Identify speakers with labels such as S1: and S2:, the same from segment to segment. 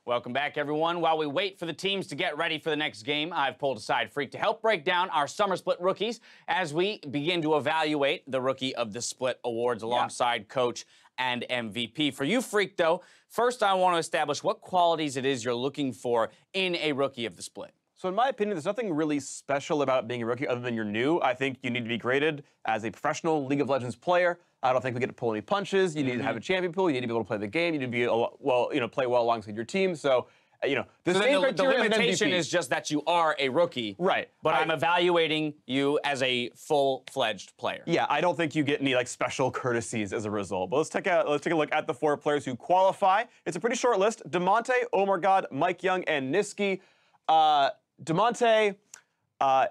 S1: Welcome back, everyone. While we wait for the teams to get ready for the next game, I've pulled aside Freak to help break down our Summer Split rookies as we begin to evaluate the Rookie of the Split awards alongside Coach and MVP. For you, Freak, though, first I want to establish what qualities it is you're looking for in a Rookie of the Split.
S2: So in my opinion, there's nothing really special about being a rookie other than you're new. I think you need to be graded as a professional League of Legends player. I don't think we get to pull any punches. You need to have a champion pool. You need to be able to play the game. You need to be play well alongside your team. So, the same criteria.
S1: The limitation is just that you are a rookie.
S2: Right.
S1: But I'm evaluating you as a full-fledged player.
S2: Yeah, I don't think you get any special courtesies as a result. But let's take a look at the 4 players who qualify. It's a pretty short list: Damonte, Omar, Mike Young, and Nisqy. Damonte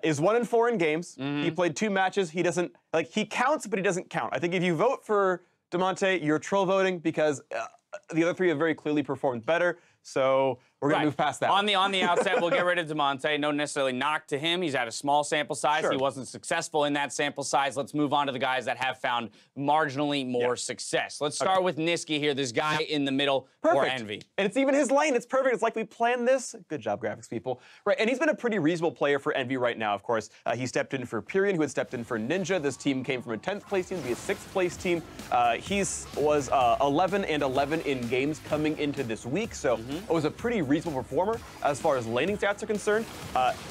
S2: is 1-4 in games. He played 2 matches. He doesn't he counts, but he doesn't count. I think if you vote for Damonte, you're troll voting because the other 3 have very clearly performed better. So we're going to move past that.
S1: On the outset, we'll get rid of Damonte. No necessarily knock to him. He's at a small sample size.
S2: Sure.
S1: He wasn't successful in that sample size. Let's move on to the guys that have found marginally more success. Let's start with Nisqy here, this guy in the middle for Envy.
S2: And it's even his lane. It's perfect. It's like we planned this. Good job, graphics people. Right, and he's been a pretty reasonable player for Envy right now, of course. He stepped in for Pyrion, who had stepped in for Ninja. This team came from a 10th place team to be a 6th place team. He was 11-11 in games coming into this week, so it was a pretty reasonable performer as far as laning stats are concerned.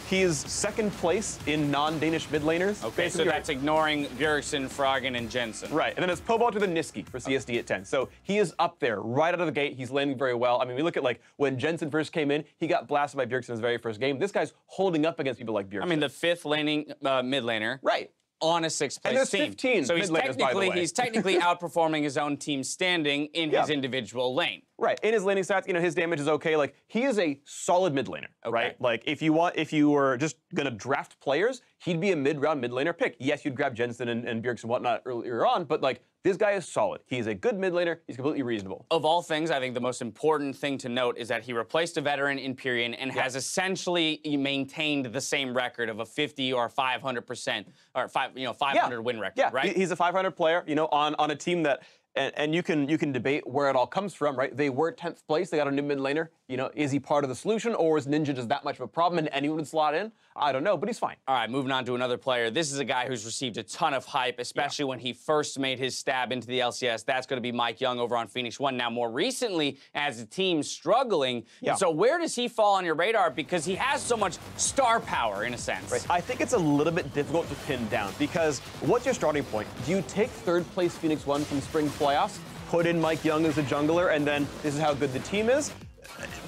S2: He's 2nd place in non-Danish mid laners.
S1: Okay, so that's ignoring Bjergsen, Froggen, and Jensen.
S2: Right, and then it's Pobal to the Nisqy for CSD at 10. So he is up there right out of the gate. He's landing very well. I mean, we look at when Jensen first came in, he got blasted by Bjergsen in his very first game. This guy's holding up against people like Bjergsen.
S1: I mean, the 5th laning mid laner.
S2: Right.
S1: On a 6th place
S2: and there's
S1: team.
S2: 15
S1: so he's technically outperforming his own team standing in his individual lane.
S2: Right. In his laning stats, his damage is okay. He is a solid mid laner, right? If you were just gonna draft players, he'd be a mid-round mid laner pick. Yes, you'd grab Jensen and Bjergsen and whatnot earlier on, but this guy is solid. He's a good mid laner. He's completely reasonable.
S1: Of all things, I think the most important thing to note is that he replaced a veteran in Pyrion and has essentially maintained the same record of a 50 or 500% or 500 win record.
S2: Yeah,
S1: right?
S2: He's a 500 player, on a team that. And you can debate where it all comes from, right? They were 10th place. They got a new mid laner. Is he part of the solution, or is Ninja just that much of a problem and anyone would slot in? I don't know, but he's fine.
S1: All right, moving on to another player. This is a guy who's received a ton of hype, especially when he first made his stab into the LCS. That's going to be Mike Young over on Phoenix One. Now, more recently, as a team struggling. So where does he fall on your radar? Because he has so much star power, in a sense.
S2: Right. I think it's a little bit difficult to pin down because what's your starting point? Do you take 3rd place Phoenix One from spring playoffs, put in Mike Young as a jungler, and then this is how good the team is?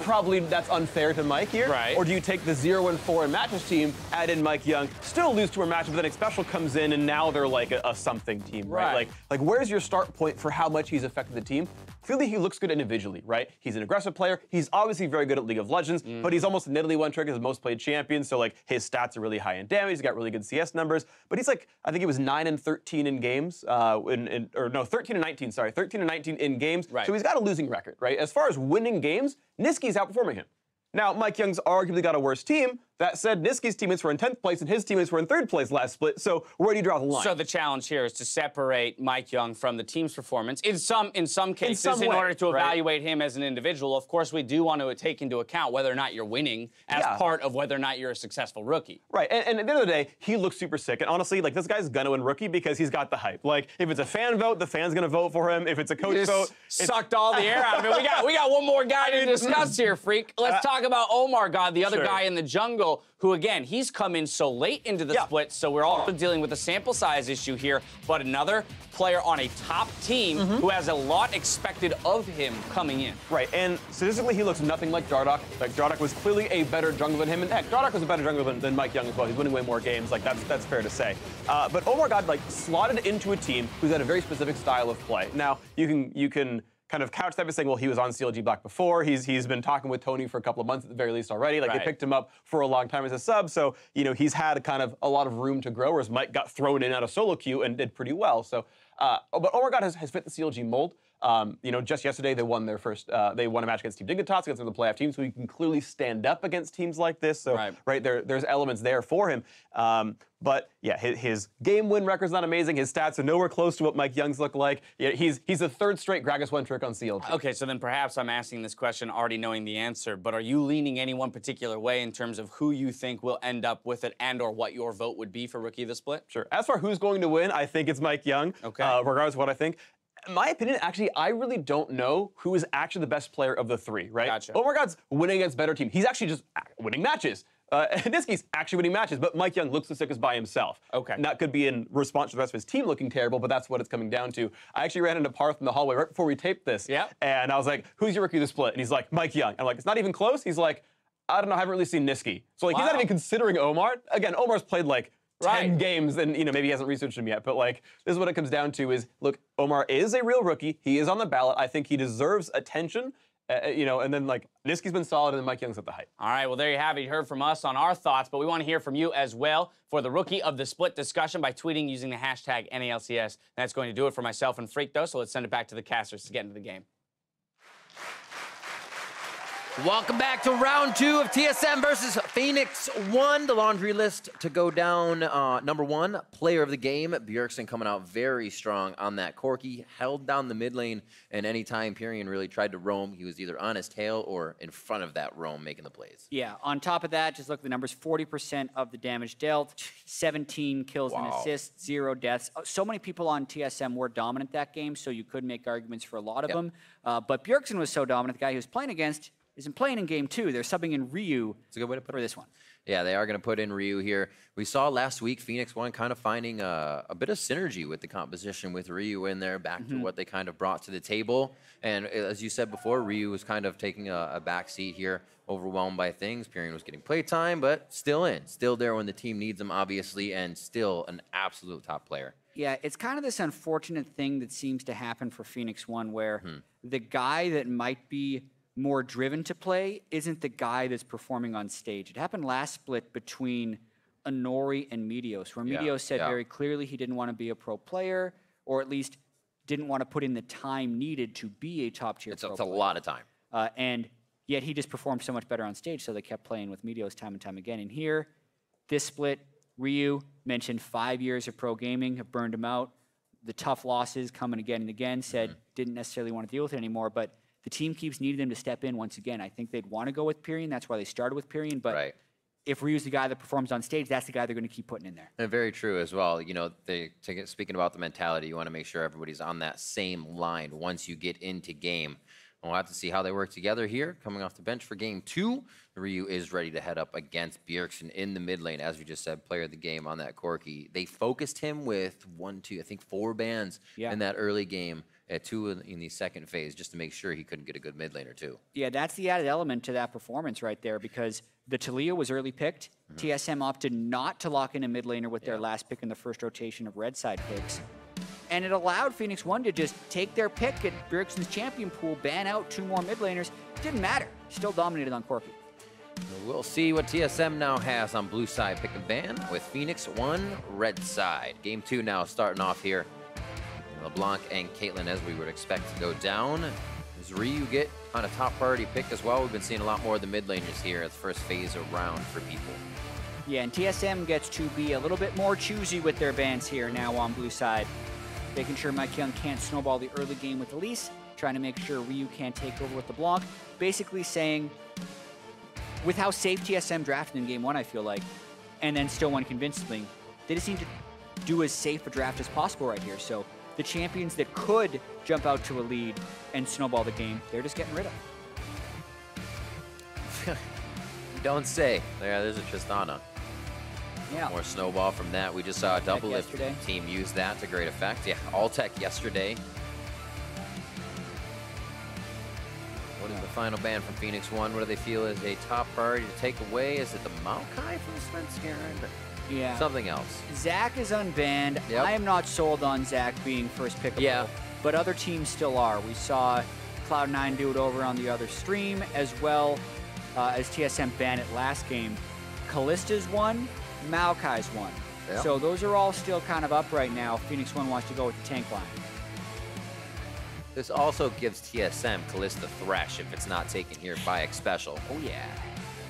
S2: Probably that's unfair to Mike here.
S1: Right.
S2: Or do you take the 0-4 in matches team, add in Mike Young, still lose to a match, but then Xpecial comes in and now they're like a something team, right? Like where's your start point for how much he's affected the team? Clearly he looks good individually, right? He's an aggressive player. He's obviously very good at League of Legends, but he's almost nearly one trick as most played champion, so his stats are really high in damage. He's got really good CS numbers, but he's I think he was 9-13 in games, 13-19, sorry, 13-19 in games.
S1: Right.
S2: So he's got a losing record, right? As far as winning games, Nisqy's outperforming him. Now, Mike Young's arguably got a worse team. That said, Nisqy's teammates were in 10th place and his teammates were in 3rd place last split. So where do you draw the line?
S1: So the challenge here is to separate Mike Young from the team's performance in some cases in order to evaluate him as an individual. Of course, we do want to take into account whether or not you're winning as part of whether or not you're a successful rookie.
S2: Right, and at the end of the day, he looks super sick. And honestly, this guy's gonna win rookie because he's got the hype. If it's a fan vote, the fan's gonna vote for him. If it's a coach vote,
S1: sucked all the air out of it. We got one more guy to discuss here, Freak. Let's talk about Omar, the other guy in the jungle, who again, he's come in so late into the split, so we're all dealing with a sample size issue here, but another player on a top team who has a lot expected of him coming in.
S2: Right, and statistically, he looks nothing like Jardock. Jardock was clearly a better jungler than him, and heck, Jardock was a better jungler than Mike Young as well. He's winning way more games, that's fair to say. But Omar slotted into a team who's got a very specific style of play. Now, you can kind of couch that by saying, well, he was on CLG Black before. He's been talking with Tony for a couple of months at the very least already. They picked him up for a long time as a sub, so he's had kind of a lot of room to grow. Whereas Mike got thrown in out of solo queue and did pretty well. So, but Omar has fit the CLG mold. Just yesterday they won their first. They won a match against Team Dignitas against the playoff team, so he can clearly stand up against teams like this. So, there's elements there for him. But yeah, his game win record's not amazing. His stats are nowhere close to what Mike Young's look like. Yeah, he's a third straight Gragas one trick on CLT.
S1: Okay, so then perhaps I'm asking this question already knowing the answer, but are you leaning any one particular way in terms of who you think will end up with it and or what your vote would be for Rookie of the Split?
S2: Sure. As for who's going to win, I think it's Mike Young, regardless of what I think. In my opinion, actually, I really don't know who is actually the best player of the three, right?
S1: Gotcha.
S2: Omar God's winning against better team. He's actually just winning matches. Niski's actually winning matches, but Mike Young looks the sickest by himself.
S1: Okay.
S2: And that could be in response to the rest of his team looking terrible, but that's what it's coming down to. I actually ran into Parth in the hallway right before we taped this.
S1: Yep.
S2: And I was like, who's your Rookie of the Split? And he's like, Mike Young. I'm like, it's not even close. He's like, I don't know, I haven't really seen Niski. So like, he's not even considering Omar. Again, Omar's played like 10 games, and maybe he hasn't researched him yet, but like, this is what it comes down to is, look, Omar is a real rookie. He is on the ballot. I think he deserves attention, and then like, Niski's been solid, and then Mike Young's at the height.
S1: All right, well, there you have it. You heard from us on our thoughts, but we want to hear from you as well for the Rookie of the Split discussion by tweeting using the hashtag NALCS. That's going to do it for myself and Freak, though, so let's send it back to the casters to get into the game.
S3: Welcome back to round 2 of TSM versus Phoenix 1. The laundry list to go down. Number 1, player of the game, Bjergsen coming out very strong on that Corki. Held down the mid lane, and anytime Pyrion really tried to roam, he was either on his tail or in front of that roam making the plays.
S4: Yeah, on top of that, just look at the numbers. 40% of the damage dealt, 17 kills and assists, 0 deaths. So many people on TSM were dominant that game, so you could make arguments for a lot of them. But Bjergsen was so dominant, the guy he was playing against isn't playing in game 2. They're subbing in Ryu.
S3: It's a good way to put
S4: for this one.
S3: Yeah, they are going to put in Ryu here. We saw last week Phoenix 1 kind of finding a bit of synergy with the composition with Ryu in there, back to what they kind of brought to the table. And as you said before, Ryu was kind of taking a back seat here, overwhelmed by things. Pyrion was getting playtime, but still there when the team needs him, obviously, and still an absolute top player.
S4: Yeah, it's kind of this unfortunate thing that seems to happen for Phoenix 1 where the guy that might be more driven to play isn't the guy that's performing on stage. It happened last split between Inori and Meteos, where Meteos said very clearly he didn't want to be a pro player, or at least didn't want to put in the time needed to be a top-tier pro player.
S3: It's a lot of time.
S4: And yet he just performed so much better on stage, so they kept playing with Meteos time and time again. And here, this split, Ryu mentioned 5 years of pro gaming, have burned him out. The tough losses coming again and again, said didn't necessarily want to deal with it anymore, but the team keeps needing them to step in once again. I think they'd want to go with Pyrion. That's why they started with Pyrion. But if Ryu's the guy that performs on stage, that's the guy they're going to keep putting in there.
S3: And very true as well. You know, speaking about the mentality, you want to make sure everybody's on that same line once you get into game. We'll have to see how they work together here. Coming off the bench for game 2, Ryu is ready to head up against Bjergsen in the mid lane. As we just said, player of the game on that Corki. They focused him with 4 bans in that early game. At 2 in the second phase, just to make sure he couldn't get a good mid laner too.
S4: Yeah, that's the added element to that performance right there, because the Taliyah was early picked. TSM opted not to lock in a mid laner with their last pick in the first rotation of red side picks. And it allowed Phoenix 1 to just take their pick at Bjergsen's champion pool, ban out 2 more mid laners. Didn't matter. Still dominated on Corki.
S3: We'll see what TSM now has on blue side pick and ban with Phoenix 1 red side. Game 2 now starting off here. LeBlanc and Caitlyn, as we would expect to go down. Does Ryu get on a top priority pick as well? We've been seeing a lot more of the mid laners here as first phase around for people.
S4: Yeah, and TSM gets to be a little bit more choosy with their bans here now on blue side. Making sure Mike Young can't snowball the early game with Elise, trying to make sure Ryu can't take over with LeBlanc. Basically saying, with how safe TSM drafted in game 1, I feel like, and then still won convincingly, they just need to do as safe a draft as possible right here. So the champions that could jump out to a lead and snowball the game, they're just getting rid of.
S3: Don't say. There's a Tristana.
S4: Yeah.
S3: More snowball from that. We just saw a double if
S4: yesterday.
S3: Team used that to great effect. Yeah, Alltech yesterday. What is the final ban from Phoenix 1? What do they feel is a top priority to take away? Is it the Maokai from Svenskeren?
S4: Yeah.
S3: Something else.
S4: Zach is unbanned.
S3: Yep.
S4: I am not sold on Zach being first pickable. But other teams still are. We saw Cloud9 do it over on the other stream, as well as TSM ban it last game. Kallista's one, Maokai's one.
S3: Yep.
S4: So those are all still kind of up right now. Phoenix 1 wants to go with the tank line.
S3: This also gives TSM Kalista Thresh if it's not taken here by Xpecial.
S4: Oh, yeah.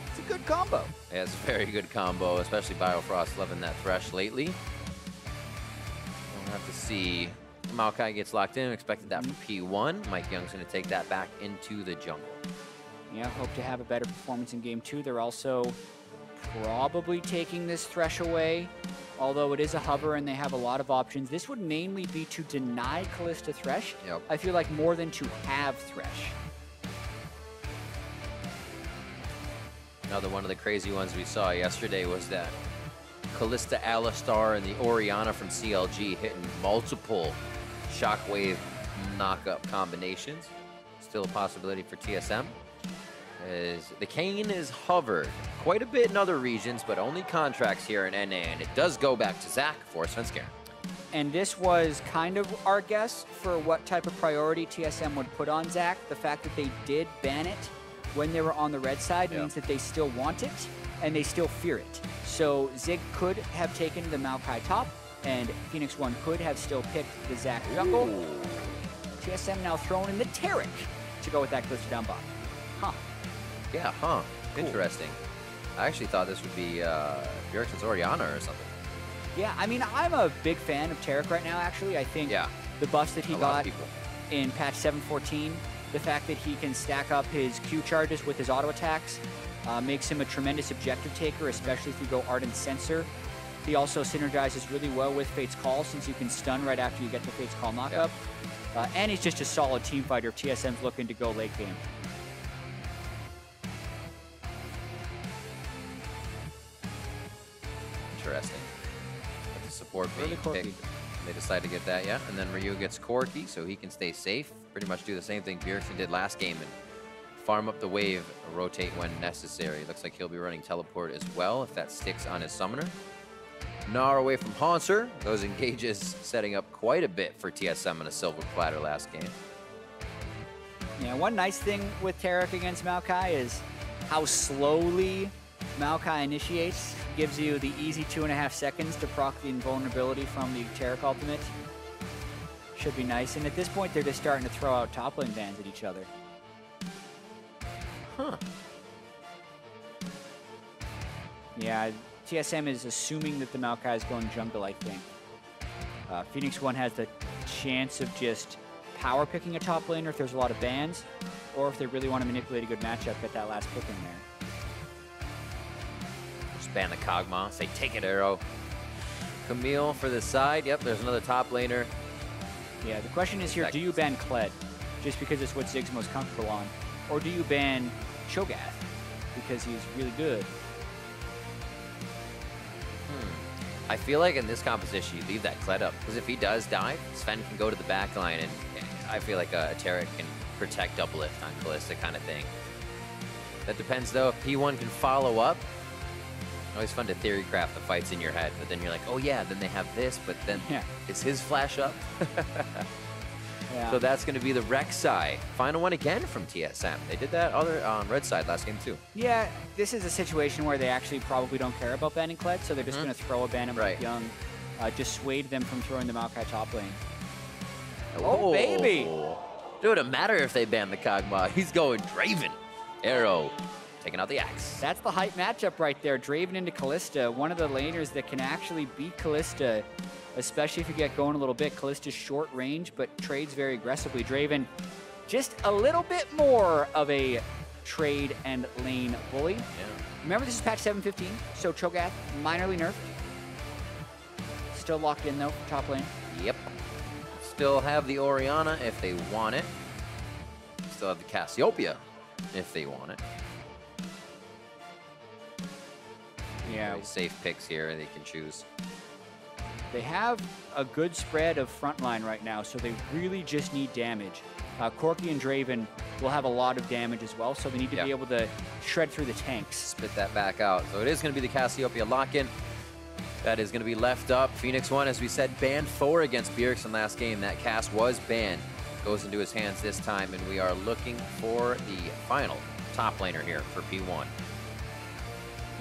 S3: It's a
S4: a good combo.
S3: Yeah, it's a very good combo, especially Biofrost loving that Thresh lately. We'll have to see. Maokai gets locked in. Expected that from P1. Mike Young's going to take that back into the jungle.
S4: Yeah, hope to have a better performance in game 2. They're also probably taking this Thresh away, although it is a hover and they have a lot of options. This would mainly be to deny Kalista Thresh.
S3: Yep.
S4: I feel like more than to have Thresh.
S3: Another one of the crazy ones we saw yesterday was that Kalista Alistar and the Orianna from CLG hitting multiple Shockwave knock-up combinations. Still a possibility for TSM. As the Kayn is hovered quite a bit in other regions, but only contracts here in NA, and it does go back to Zach for Svenskeren.
S4: And this was kind of our guess for what type of priority TSM would put on Zach. The fact that they did ban it when they were on the red side means that they still want it and they still fear it. So Zig could have taken the Maokai top, and Phoenix One could have still picked the Zach jungle.
S3: Ooh.
S4: TSM now throwing in the Taric to go with that Kalista down bot. Huh.
S3: Yeah, huh. Cool. Interesting. I actually thought this would be Bjergsen's Orianna or something.
S4: Yeah, I mean, I'm a big fan of Taric right now, actually. I think the buffs that he got in patch 7.14, the fact that he can stack up his Q charges with his auto attacks, makes him a tremendous objective taker, especially if you go Ardent Sensor. He also synergizes really well with Fate's Call, since you can stun right after you get the Fate's Call knockup. And he's just a solid team fighter if TSM's looking to go late game.
S3: Interesting. But the support being
S4: Really
S3: picked. They decide to get that, and then Ryu gets Corki, so he can stay safe. Pretty much do the same thing Bjergsen did last game and farm up the wave, rotate when necessary. Looks like he'll be running teleport as well if that sticks on his summoner. Gnar away from Hauntzer. Those engages setting up quite a bit for TSM in a silver platter last game.
S4: Yeah, one nice thing with Taric against Maokai is how slowly Maokai initiates. Gives you the easy 2.5 seconds to proc the invulnerability from the Taric ultimate. Should be nice. And at this point, they're just starting to throw out top lane bans at each other.
S3: Huh.
S4: Yeah, TSM is assuming that the Maokai is going jungle, I think. Phoenix One has the chance of just power picking a top laner if there's a lot of bans, or if they really want to manipulate a good matchup, get that last pick in there.
S3: Ban the Kog'Maw, say take it, Arrow. Camille for the side. Yep, there's another top laner.
S4: Yeah, the question is here, do you ban Kled just because it's what Zig's most comfortable on? Or do you ban Cho'Gath because he's really good?
S3: I feel like in this composition, you leave that Kled up, because if he does die, Sven can go to the back line, and I feel like a Taric can protect double lift on Kalista kind of thing. That depends, though. If P1 can follow up, always fun to theory craft the fights in your head, but then you're like, oh yeah, then they have this, but then is his flash up? So that's going to be the Rek'Sai. Final one again from TSM. They did that on red side last game too.
S4: Yeah, this is a situation where they actually probably don't care about banning Kled, so they're just going to throw a ban on Mike Young. Just swayed them from throwing the Maokai top lane. Oh, baby!
S3: It wouldn't matter if they ban the Kog'Maw. He's going Draven. Arrow. Taking out the axe.
S4: That's the hype matchup right there. Draven into Kalista, one of the laners that can actually beat Kalista, especially if you get going a little bit. Kalista's short range, but trades very aggressively. Draven, just a little bit more of a trade and lane bully. Remember, this is patch 7.15, so Cho'Gath minorly nerfed. Still locked in, though, for top lane.
S3: Yep. Still have the Orianna if they want it. Still have the Cassiopeia if they want it.
S4: Yeah.
S3: Very safe picks here they can choose.
S4: They have a good spread of frontline right now, so they really just need damage. Corki and Draven will have a lot of damage as well, so they need to be able to shred through the tanks.
S3: Spit that back out. So it is going to be the Cassiopeia lock-in. That is going to be left up. Phoenix One, as we said, banned 4 against Bjergsen last game. That cast was banned. Goes into his hands this time, and we are looking for the final top laner here for P1.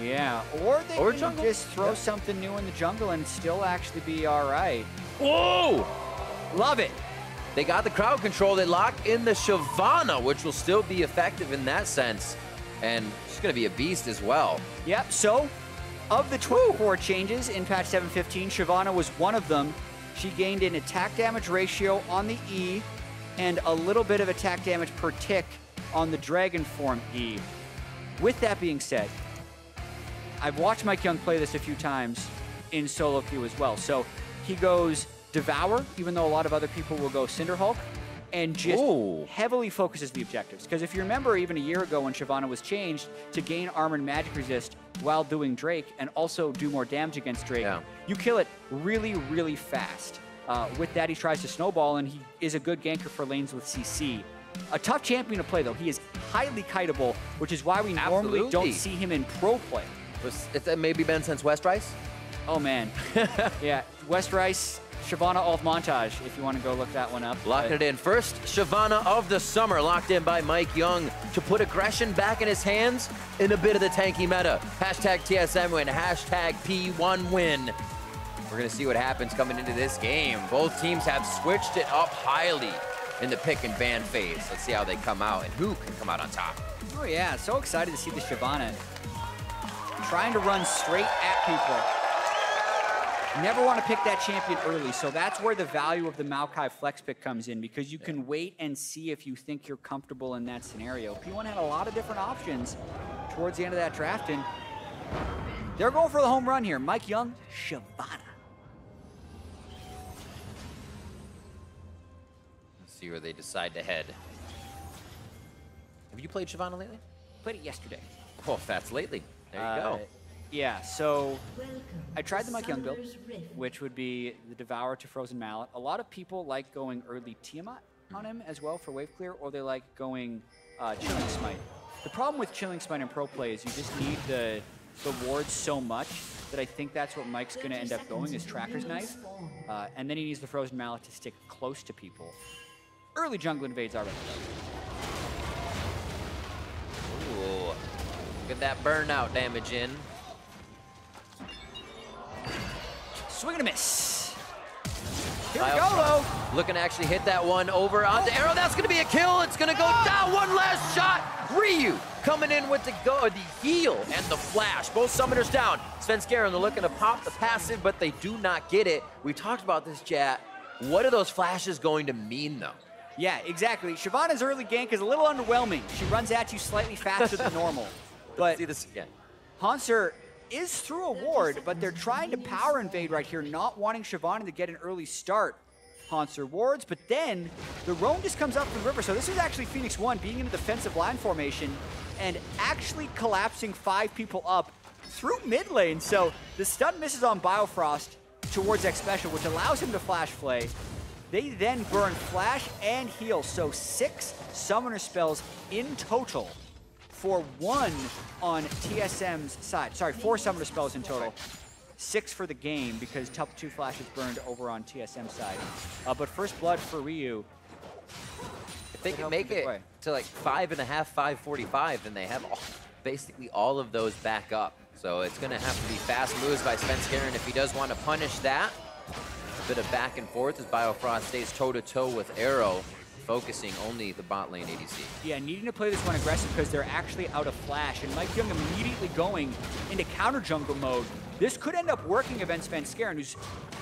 S4: Yeah, or they can just throw something new in the jungle and still actually be all right.
S3: Whoa!
S4: Love it.
S3: They got the crowd control. They lock in the Shyvana, which will still be effective in that sense. And she's going to be a beast as well.
S4: Yep, so of the 24 changes in patch 7.15, Shyvana was one of them. She gained an attack damage ratio on the E and a little bit of attack damage per tick on the Dragon Form E. With that being said, I've watched Mike Young play this a few times in solo queue as well. So he goes Devour, even though a lot of other people will go Cinderhulk, and just heavily focuses the objectives. Because if you remember even a year ago when Shyvana was changed to gain armor and magic resist while doing Drake and also do more damage against Drake, you kill it really, really fast. With that, he tries to snowball, and he is a good ganker for lanes with CC. A tough champion to play, though. He is highly kiteable, which is why we normally don't see him in pro play.
S3: It's maybe been since West Rice?
S4: Oh, man. Yeah, West Rice, Shyvana Alt Montage, if you want to go look that one up.
S3: Locking it in. First, Shyvana of the summer, locked in by Mike Young to put aggression back in his hands in a bit of the tanky meta. Hashtag TSM win, hashtag P1 win. We're going to see what happens coming into this game. Both teams have switched it up highly in the pick and ban phase. Let's see how they come out and who can come out on top.
S4: Oh, yeah. So excited to see the Shyvana trying to run straight at people. Never want to pick that champion early, so that's where the value of the Maokai flex pick comes in, because you can wait and see if you think you're comfortable in that scenario. P1 had a lot of different options towards the end of that draft, and they're going for the home run here. Mike Young, Shyvana.
S3: Let's see where they decide to head. Have you played Shyvana lately?
S4: Played it yesterday.
S3: Oh, that's lately. There you go.
S4: Yeah, so I tried the Mike Young build, which would be the Devour to Frozen Mallet. A lot of people like going early Tiamat on him as well for wave clear, or they like going Chilling Smite. The problem with Chilling Smite in pro play is you just need the wards so much that I think that's what Mike's going to end up going is Tracker's Knife. And then he needs the Frozen Mallet to stick close to people. Early jungle invades already.
S3: Ooh. Look at that burnout damage in.
S4: Swing and a miss. Here we go, though.
S3: Looking to actually hit that one over onto Arrow. That's going to be a kill. It's going to go down. One last shot. Ryu coming in with the heal and the flash. Both summoners down. Svenskeren, they're looking to pop the passive, but they do not get it. We talked about this, chat. What are those flashes going to mean, though?
S4: Yeah, exactly. Shyvana's early gank is a little underwhelming. She runs at you slightly faster than normal. But
S3: see this again.
S4: Hauntzer is through a ward, but they're trying to power invade right here, not wanting Shyvana to get an early start. Hauntzer wards, but then the roam just comes up from the river. So this is actually Phoenix 1 being in a defensive line formation and actually collapsing 5 people up through mid lane. So the stun misses on Biofrost towards X Special, which allows him to flash flay. They then burn flash and heal. So 6 summoner spells in total for 1 on TSM's side. Sorry, 4 summoner spells in total. 6 for the game because top 2 flashes burned over on TSM side. But first blood for Ryu.
S3: If they can make it to like 5.5, 5:45, then they have basically all of those back up. So it's going to have to be fast moves by Svenskeren if he does want to punish that. A bit of back and forth as Biofrost stays toe-to-toe with Arrow, focusing only the bot lane ADC.
S4: Yeah, needing to play this one aggressive because they're actually out of flash, and Mike Young immediately going into counter jungle mode. This could end up working against Svenskeren, who's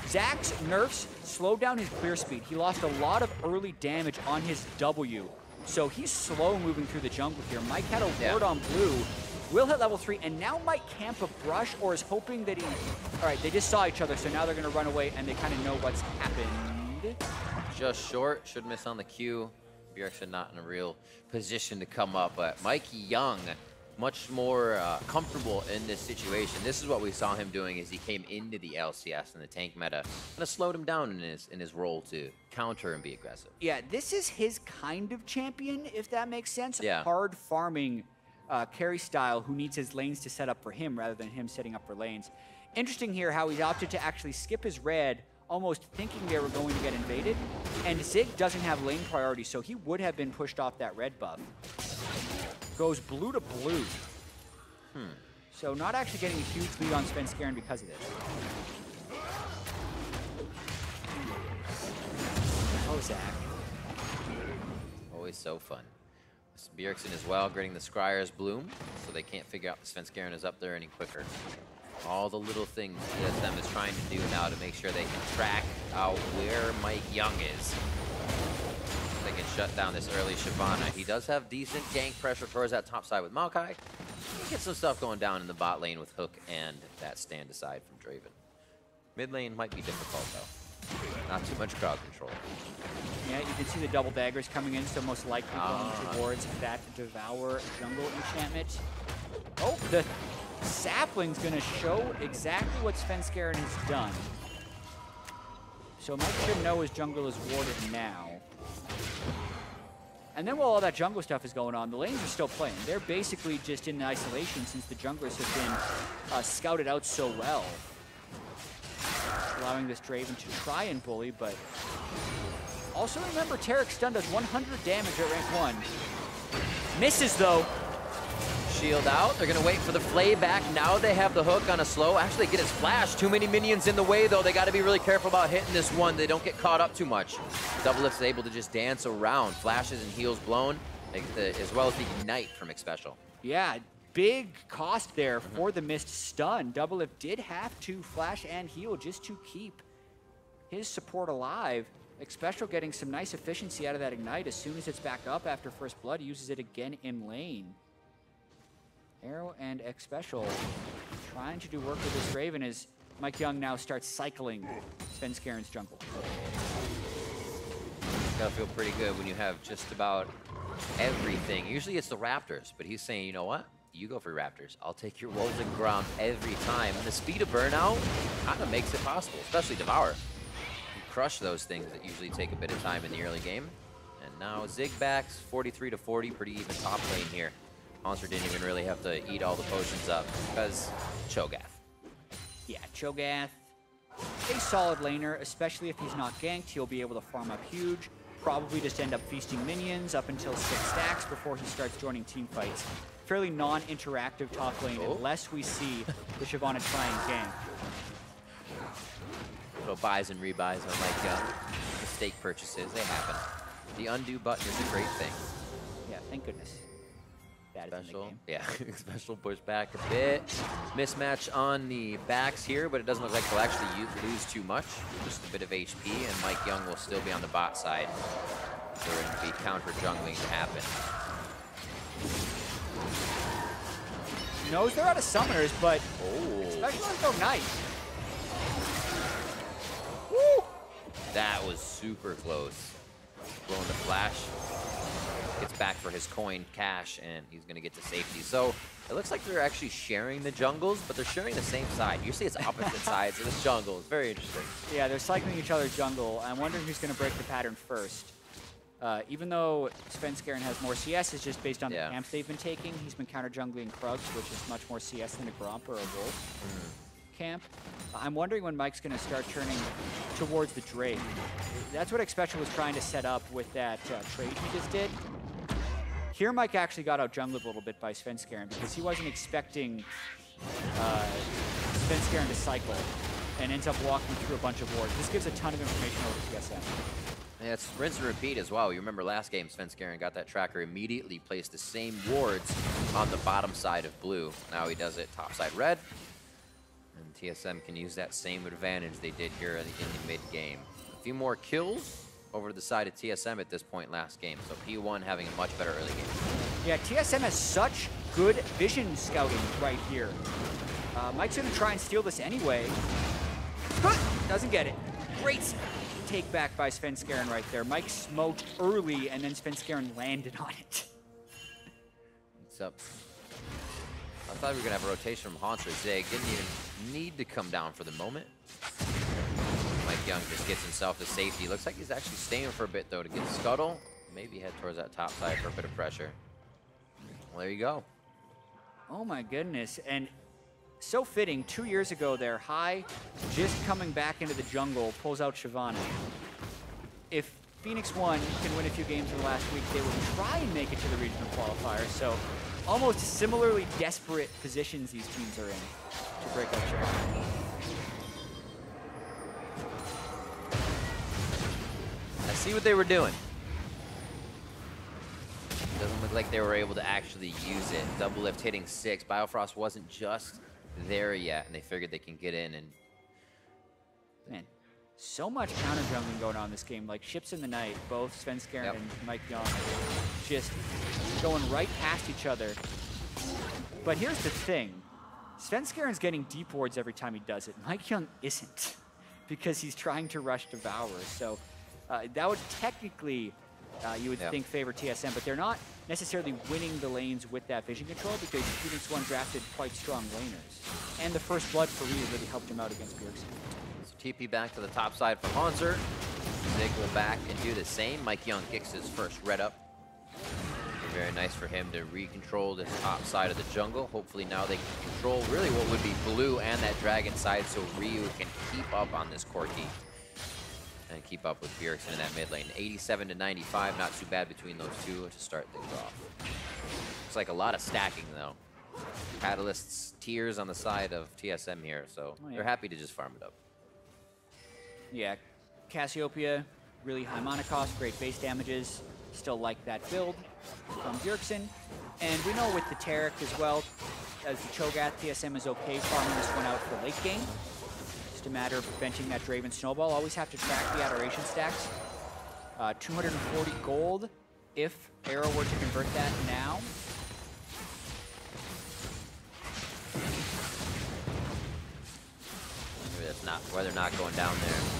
S4: Zax's nerfs slowed down his clear speed. He lost a lot of early damage on his W, so he's slow moving through the jungle here. Mike had a ward on blue, will hit level 3, and now might camp a brush or is hoping that he... All right, they just saw each other, so now they're going to run away, and they kind of know what's happened.
S3: Just short, should miss on the Q. Bjergsen not in a real position to come up, but Mikey Young, much more comfortable in this situation. This is what we saw him doing as he came into the LCS and the tank meta. Kind of slowed him down in his role to counter and be aggressive.
S4: Yeah, this is his kind of champion, if that makes sense.
S3: Yeah.
S4: Hard farming carry style who needs his lanes to set up for him rather than him setting up for lanes. Interesting here how he's opted to actually skip his red, almost thinking they were going to get invaded. And Zig doesn't have lane priority, so he would have been pushed off that red buff. Goes blue to blue. So not actually getting a huge lead on Svenskeren because of this. Oh, Zach.
S3: Always so fun. Bjergsen as well, getting the Scryer's Bloom, so they can't figure out the Svenskeren is up there any quicker. All the little things TSM is trying to do now to make sure they can track out where Mike Young is. They can shut down this early Shyvana. He does have decent gank pressure towards that top side with Maokai. He gets some stuff going down in the bot lane with Hook and that stand aside from Draven. Mid lane might be difficult though. Not too much crowd control.
S4: Yeah, you can see the double daggers coming in, so most likely going towards that Devour jungle enchantment. Oh, the Sapling's gonna show exactly what Svenskeren has done. So Mike should know his jungle is warded now. And then while all that jungle stuff is going on, the lanes are still playing. They're basically just in isolation since the junglers have been scouted out so well. Allowing this Draven to try and bully, but also remember Tarek's stun does 100 damage at rank 1. Misses though.
S3: Shield out. They're going to wait for the Flay back. Now they have the Hook on a slow. Actually, get his flash. Too many minions in the way, though. They got to be really careful about hitting this one. They don't get caught up too much. Doublelift is able to just dance around. Flashes and heals blown, as well as the Ignite from Xpecial.
S4: Yeah, big cost there for the missed stun. Doublelift did have to flash and heal just to keep his support alive. Xpecial getting some nice efficiency out of that Ignite. As soon as it's back up after First Blood, uses it again in lane. Arrow and Xpecial trying to do work with this Draven as Mike Young now starts cycling Svenskeren's jungle.
S3: It's gotta feel pretty good when you have just about everything. Usually it's the Raptors, but he's saying, you know what? You go for Raptors. I'll take your Wolves and Ground every time. And the speed of burnout kind of makes it possible, especially Devour. You crush those things that usually take a bit of time in the early game. And now Zigbacks, 43 to 40, pretty even top lane here. Monster didn't even really have to eat all the potions up because Cho'Gath.
S4: Yeah, Cho'Gath, a solid laner, especially if he's not ganked. He'll be able to farm up huge, probably just end up feasting minions up until 6 stacks before he starts joining team fights. Fairly non-interactive top lane unless we see the Shyvana try and gank.
S3: Little buys and rebuys on Mike Young. Mistake purchases, they happen. The undo button is a great thing.
S4: Yeah, thank goodness. That is in the
S3: Special,
S4: game.
S3: yeah, Special push back a bit. Mismatch on the backs here, but it doesn't look like they'll actually lose too much. Just a bit of HP, and Mike Young will still be on the bot side for it to be counter jungling to happen.
S4: Knows they're out of summoners, but
S3: Oh,
S4: Special Info nice. Woo!
S3: that was super close. Blowing the flash. Gets back for his coin cash, and he's going to get to safety. So it looks like they're actually sharing the jungles, but they're sharing the same side. Usually it's opposite sides of this jungle. It's very interesting.
S4: Yeah, they're cycling each other's jungle. I'm wondering who's going to break the pattern first. Even though Svenskeren has more CS, it's just based on the camps they've been taking. He's been counter-jungling Krugs, which is much more CS than a Gromp or a Wolf camp. I'm wondering when Mike's going to start turning towards the Drake. That's what Xpecial was trying to set up with that trade he just did. Here, Mike actually got out-jungled a little bit by Svenskeren because he wasn't expecting Svenskeren to cycle and ends up walking through a bunch of wards. This gives a ton of information over TSM.
S3: Yeah, it's rinse and repeat as well. You remember last game, Svenskeren got that tracker, immediately placed the same wards on the bottom side of blue. Now he does it top side red. And TSM can use that same advantage they did here in the mid-game. A few more kills over to the side of TSM at this point last game. So P1 having a much better early game.
S4: Yeah, TSM has such good vision scouting right here. Mike's going to try and steal this anyway. Doesn't get it. Great take back by Svenskeren right there. Mike smoked early, and then Svenskeren landed on it.
S3: It's up. I thought we were going to have a rotation from Haunter. Zig didn't even need to come down for the moment. Mike Young just gets himself to safety. Looks like he's actually staying for a bit, though, to get Scuttle. Maybe head towards that top side for a bit of pressure. Well, there you go.
S4: Oh, my goodness. And so fitting, 2 years ago there, High just coming back into the jungle, pulls out Shyvana. If Phoenix 1 can win a few games in the last week, they will try and make it to the regional qualifier. So almost similarly desperate positions these teams are in to break out Shyvana.
S3: I see what they were doing. Doesn't look Looked like they were able to actually use it. Double lift hitting 6. Biofrost wasn't just there yet, and they figured they can get in and...
S4: Man, so much counter jungling going on in this game. Like Ships in the Night, both Svenskeren
S3: Yep.
S4: and Mike Young just going right past each other. But here's the thing. Svenskeren's getting deep wards every time he does it. Mike Young isn't, because he's trying to rush Devour. So that would technically, you would think, favor TSM, but they're not necessarily winning the lanes with that vision control because Phoenix One drafted quite strong laners. And the first blood for Ryu really helped him out against Bjergsen.
S3: So TP back to the top side for Hanser. Zig will back and do the same. Mike Young kicks his first red up. Very nice for him to re-control this top side of the jungle. Hopefully now they can control really what would be blue and that dragon side, so Ryu can keep up on this Corki and keep up with Bjergsen in that mid lane. 87 to 95, not too bad between those two to start things off. Looks like a lot of stacking though. Catalyst's tears on the side of TSM here, so they're happy to just farm it up.
S4: Yeah, Cassiopeia, really high mana cost, great base damages. Still like that build from Bjergsen. And we know with the Taric as well, as the Cho'Gath, TSM is okay farming this one out for late game. Just a matter of preventing that Draven Snowball. Always have to track the Adoration stacks. 240 gold if Arrow were to convert that now.
S3: Maybe that's not why they're not going down there.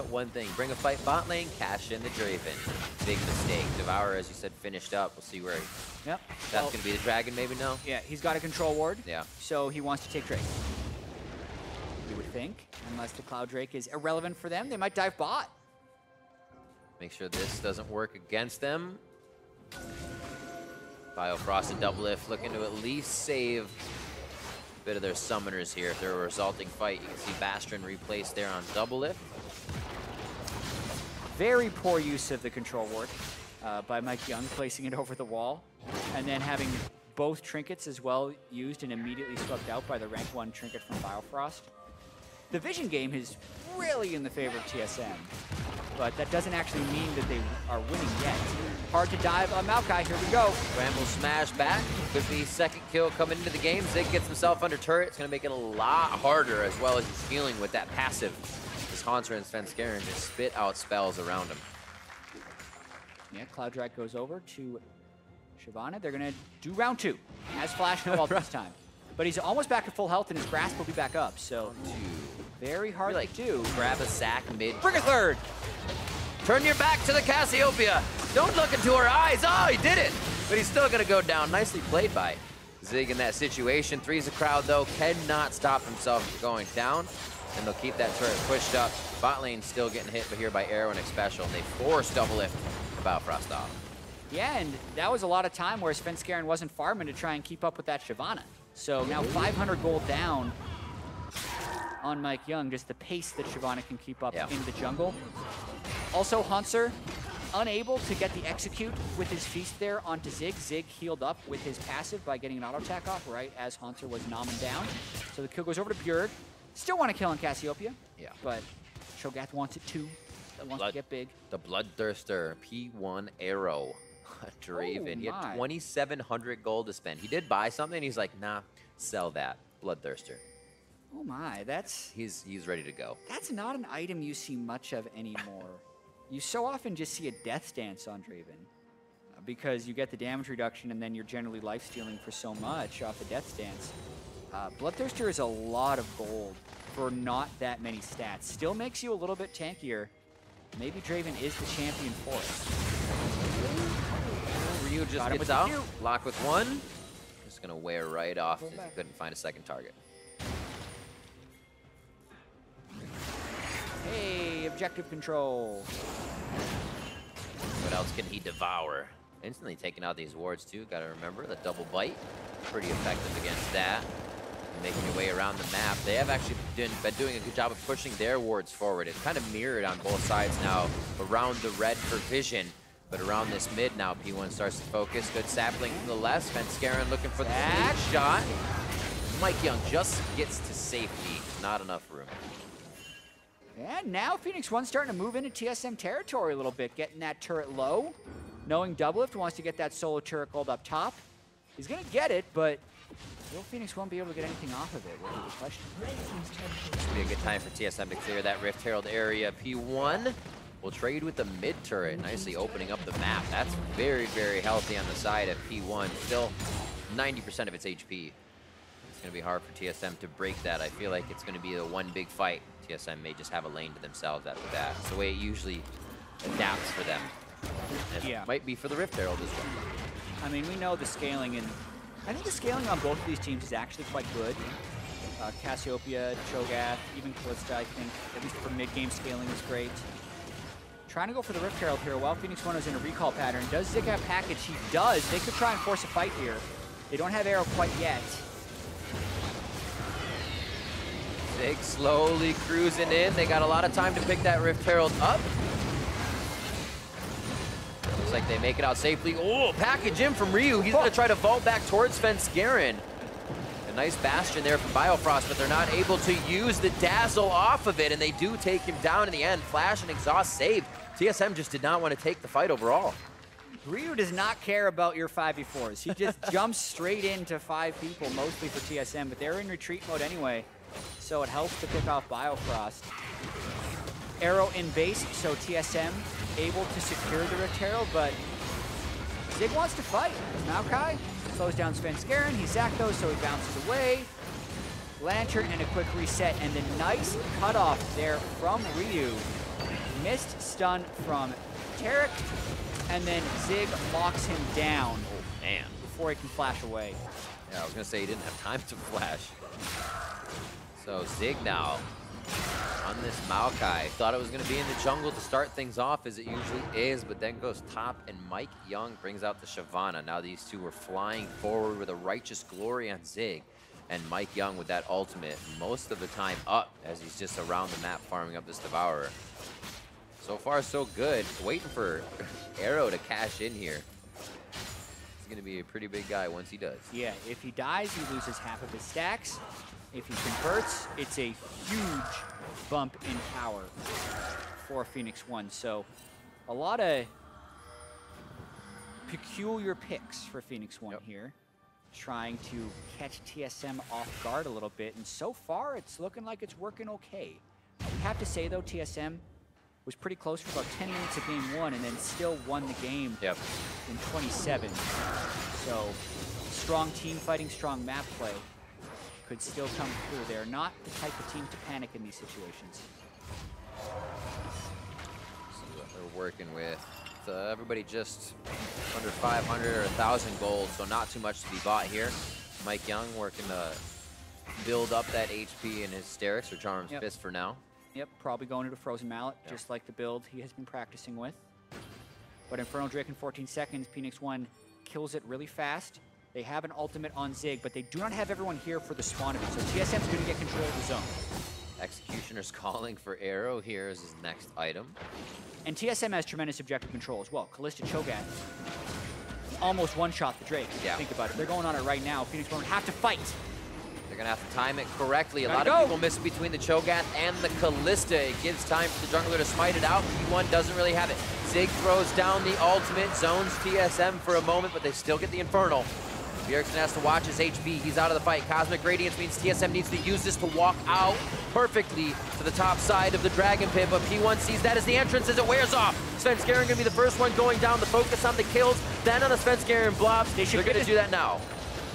S3: One thing, bring a fight bot lane, cash in the Draven. Big mistake. Devour, as you said, finished up. We'll see where
S4: Yep.
S3: that's going to be the dragon, maybe no?
S4: Yeah, he's got a control ward.
S3: Yeah.
S4: So he wants to take Drake. You would think, unless the Cloud Drake is irrelevant for them, they might dive bot.
S3: Make sure this doesn't work against them. Biofrost and Double Lift looking to at least save a bit of their summoners here. If they're a resulting fight, you can see Bastion replaced there on Double Lift.
S4: Very poor use of the control ward by Mike Young, placing it over the wall, and then having both trinkets as well used and immediately swept out by the rank 1 trinket from Biofrost. The vision game is really in the favor of TSM, but that doesn't actually mean that they are winning yet. Hard to dive on Maokai, here we go.
S3: Bramble smash back. Could be second kill coming into the game. Zig gets himself under turret. It's going to make it a lot harder, as well as he's feeling with that passive. As Hanser and Svenskeren just spit out spells around him.
S4: Yeah, Cloud Drake goes over to Shyvana. They're going to do round 2. Has Flash no ult this time. But he's almost back to full health, and his grasp will be back up. So very hard to do.
S3: Grab a sack mid.
S4: Bring a third.
S3: Turn your back to the Cassiopeia. Don't look into her eyes. Oh, he did it. But he's still going to go down. Nicely played by Zig in that situation. Three's a crowd, though. Cannot stop himself from going down. And they'll keep that turret pushed up. Bot lane still getting hit here by Arrow and Xpecial. And they force Double Lift about Frost off.
S4: Yeah, and that was a lot of time where Svenskeren wasn't farming to try and keep up with that Shyvana. So now 500 gold down on Mike Young, just the pace that Shyvana can keep up in the jungle. Also, Hanser unable to get the execute with his feast there onto Zig. Zig healed up with his passive by getting an auto attack off right as Hanser was nomming down. So the kill goes over to Bjerg. Still want to kill on Cassiopeia, but Cho'Gath wants it too. He wants to get big.
S3: The Bloodthirster, P1 Arrow. Draven. He had 2,700 gold to spend. He did buy something. He's like, nah, sell that. Bloodthirster.
S4: Oh my,
S3: He's ready to go.
S4: That's not an item you see much of anymore. You so often just see a Death Stance on Draven because you get the damage reduction and then you're generally life-stealing for so much off the Death Stance. Bloodthirster is a lot of gold for not that many stats. Still makes you a little bit tankier. Maybe Draven is the champion for it.
S3: Ryu just gets out. Lock with one. Just going to wear right off since he couldn't find a second target.
S4: Hey, objective control.
S3: What else can he devour? Instantly taking out these wards too. Got to remember the double bite. Pretty effective against that. Making your way around the map. They have actually been doing a good job of pushing their wards forward. It's kind of mirrored on both sides now. Around the red for vision, but around this mid now, P1 starts to focus. Good sapling from the left. Svenskeren looking for that shot. Mike Young just gets to safety. Not enough room.
S4: And now Phoenix One starting to move into TSM territory a little bit, getting that turret low. knowing Doublelift wants to get that solo turret gold up top. He's going to get it, but will Phoenix won't be able to get anything off of it? Will be the question.
S3: This would be a good time for TSM to clear that Rift Herald area. P1 will trade with the mid turret, nicely opening up the map. That's very, very healthy on the side of P1. Still 90% of its HP. It's going to be hard for TSM to break that. I feel like it's going to be the one big fight. TSM may just have a lane to themselves after that. It's the way it usually adapts for them. And
S4: Yeah.
S3: it might be for the Rift Herald as well.
S4: I mean, we know the scaling, and I think the scaling on both of these teams is actually quite good. Cassiopeia, Cho'Gath, even Kalista, I think, at least for mid-game scaling, is great. Trying to go for the Rift Herald here while Phoenix One is in a recall pattern. Does Zig have package? He does. They could try and force a fight here. They don't have arrow quite yet.
S3: Zig slowly cruising in. They got a lot of time to pick that Rift Herald up. Looks like they make it out safely. Oh, package in from Ryu. He's gonna try to vault back towards Svenskeren. A nice bastion there from Biofrost, but they're not able to use the dazzle off of it, and they do take him down in the end. Flash and exhaust saved. TSM just did not want to take the fight overall.
S4: Ryu does not care about your 5v4s. He just jumps straight into 5 people, mostly for TSM, but they're in retreat mode anyway, so it helps to pick off Biofrost. Arrow in base, so TSM able to secure the Rift Herald, but Zig wants to fight. Maokai slows down Svenskeren. He Zakdos, so he bounces away. Lantern and a quick reset, and the nice cutoff there from Ryu. Missed stun from Taric, and then Zig locks him down
S3: Man.
S4: before he can flash away.
S3: Yeah, I was gonna say he didn't have time to flash. So Zig now on this Maokai. Thought it was gonna be in the jungle to start things off as it usually is, but then goes top and Mike Young brings out the Shyvana. Now these two are flying forward with a Righteous Glory on Zig. And Mike Young with that ultimate most of the time up as he's just around the map farming up this Devourer. So far, so good. Waiting for Arrow to cash in here. He's going to be a pretty big guy once he does.
S4: Yeah, if he dies, he loses half of his stacks. If he converts, it's a huge bump in power for Phoenix One. So a lot of peculiar picks for Phoenix One here. Trying to catch TSM off guard a little bit, and so far it's looking like it's working okay. We have to say though, TSM was pretty close for about 10 minutes of game 1 and then still won the game in 27. So strong team fighting, strong map play could still come through. They're not the type of team to panic in these situations.
S3: See what they're working with. Everybody just under 500 or 1,000 gold, so not too much to be bought here. Mike Young working to build up that HP in Hysterics or Charm's Fist for now.
S4: Yep, probably going into Frozen Mallet, just like the build he has been practicing with. But Infernal Drake in 14 seconds, Phoenix One kills it really fast. They have an ultimate on Zig, but they do not have everyone here for the spawn of it, so TSM's going to get control of the zone.
S3: Executioner's calling for Arrow here as his next item.
S4: And TSM has tremendous objective control as well. Kalista Cho'Gath almost one-shot the Drake.
S3: Yeah.
S4: Think about it. They're going on it right now. Phoenix One have to fight.
S3: They're going to have to time it correctly. A
S4: Gotta
S3: lot
S4: go.
S3: of people miss between the Cho'Gath and the Kalista. It gives time for the jungler to smite it out. P1 doesn't really have it. Zig throws down the ultimate, zones TSM for a moment, but they still get the Infernal. Bjergsen has to watch his HP. He's out of the fight. Cosmic Radiance means TSM needs to use this to walk out perfectly to the top side of the Dragon Pit, but P1 sees that as the entrance as it wears off. Svenskeren gonna be the first one going down. The focus on the kills, then on the Svenskeren blobs. They're gonna do that now.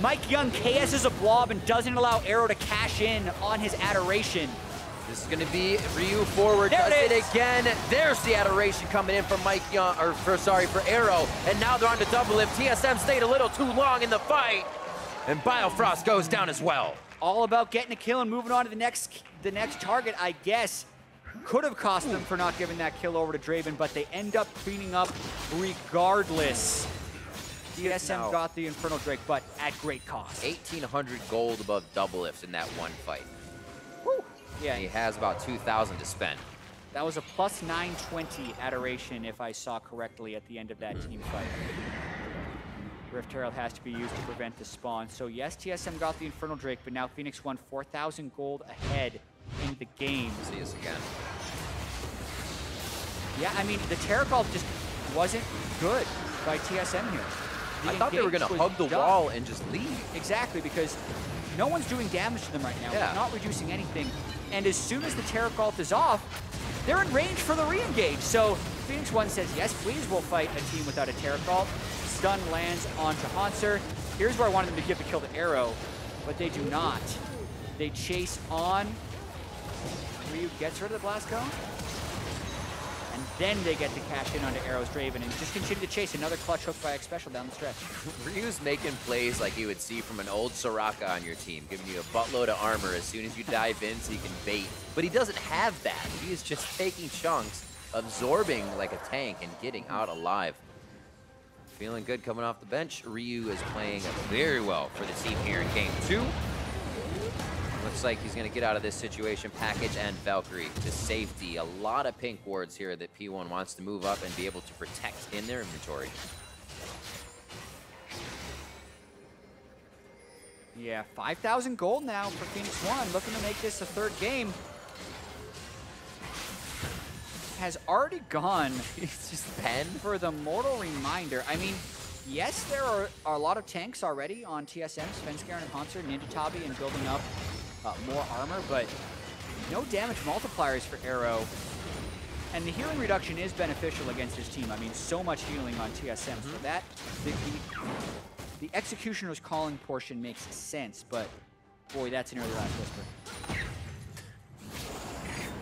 S4: Mike Young KS's a blob and doesn't allow Arrow to cash in on his Adoration.
S3: This is gonna be Ryu forward,
S4: There
S3: does
S4: it
S3: it
S4: is.
S3: again. There's the Adoration coming in from Mike Young, or for Arrow, and now they're on to Doublelift. TSM stayed a little too long in the fight, and Biofrost goes down as well.
S4: All about getting a kill and moving on to the next target, I guess. Could have cost them for not giving that kill over to Draven, but they end up cleaning up regardless. TSM got the Infernal Drake, but at great cost.
S3: 1,800 gold above Doublelift in that one fight.
S4: Woo. Yeah,
S3: And he has about 2,000 to spend.
S4: that was a plus 920 Adoration, if I saw correctly, at the end of that team fight. Rift Herald has to be used to prevent the spawn. So yes, TSM got the Infernal Drake, but now Phoenix won 4,000 gold ahead in the game.
S3: See us again.
S4: Yeah, I mean, the Terracall just wasn't good. by TSM here. The
S3: I thought they were going to
S4: engage
S3: hug the
S4: was done.
S3: wall and just leave.
S4: Exactly, because no one's doing damage to them right now.
S3: Yeah.
S4: They're not reducing anything. And as soon as the Taric ult is off, they're in range for the re-engage. So Phoenix One says, yes, please, we'll fight a team without a Taric ult. Stun lands onto Hauntzer. Here's where I wanted them to give the kill to Arrow, but they do not. They chase on. Ryu gets rid of the Blast Cone. And then they get to cash in onto Arrow's Draven and just continue to chase another clutch hook by X Special down the stretch.
S3: Ryu's making plays like you would see from an old Soraka on your team, giving you a buttload of armor as soon as you dive in so you can bait. But he doesn't have that. He is just taking chunks, absorbing like a tank, and getting out alive. Feeling good coming off the bench. Ryu is playing very well for the team here in game 2. Looks like he's going to get out of this situation. Package and Valkyrie to safety. A lot of pink wards here that P1 wants to move up and be able to protect in their inventory.
S4: Yeah, 5,000 gold now for Phoenix One, looking to make this a third game. Has already gone
S3: It's just pen.
S4: for the Mortal Reminder. I mean, yes, there are a lot of tanks already on TSM, Svenskeren and Hauntzer, Ninja Tabi, and building up more armor, but no damage multipliers for Arrow. And the healing reduction is beneficial against his team. I mean, so much healing on TSM. So that, the Executioner's Calling portion makes sense, but boy, that's an early last whisper.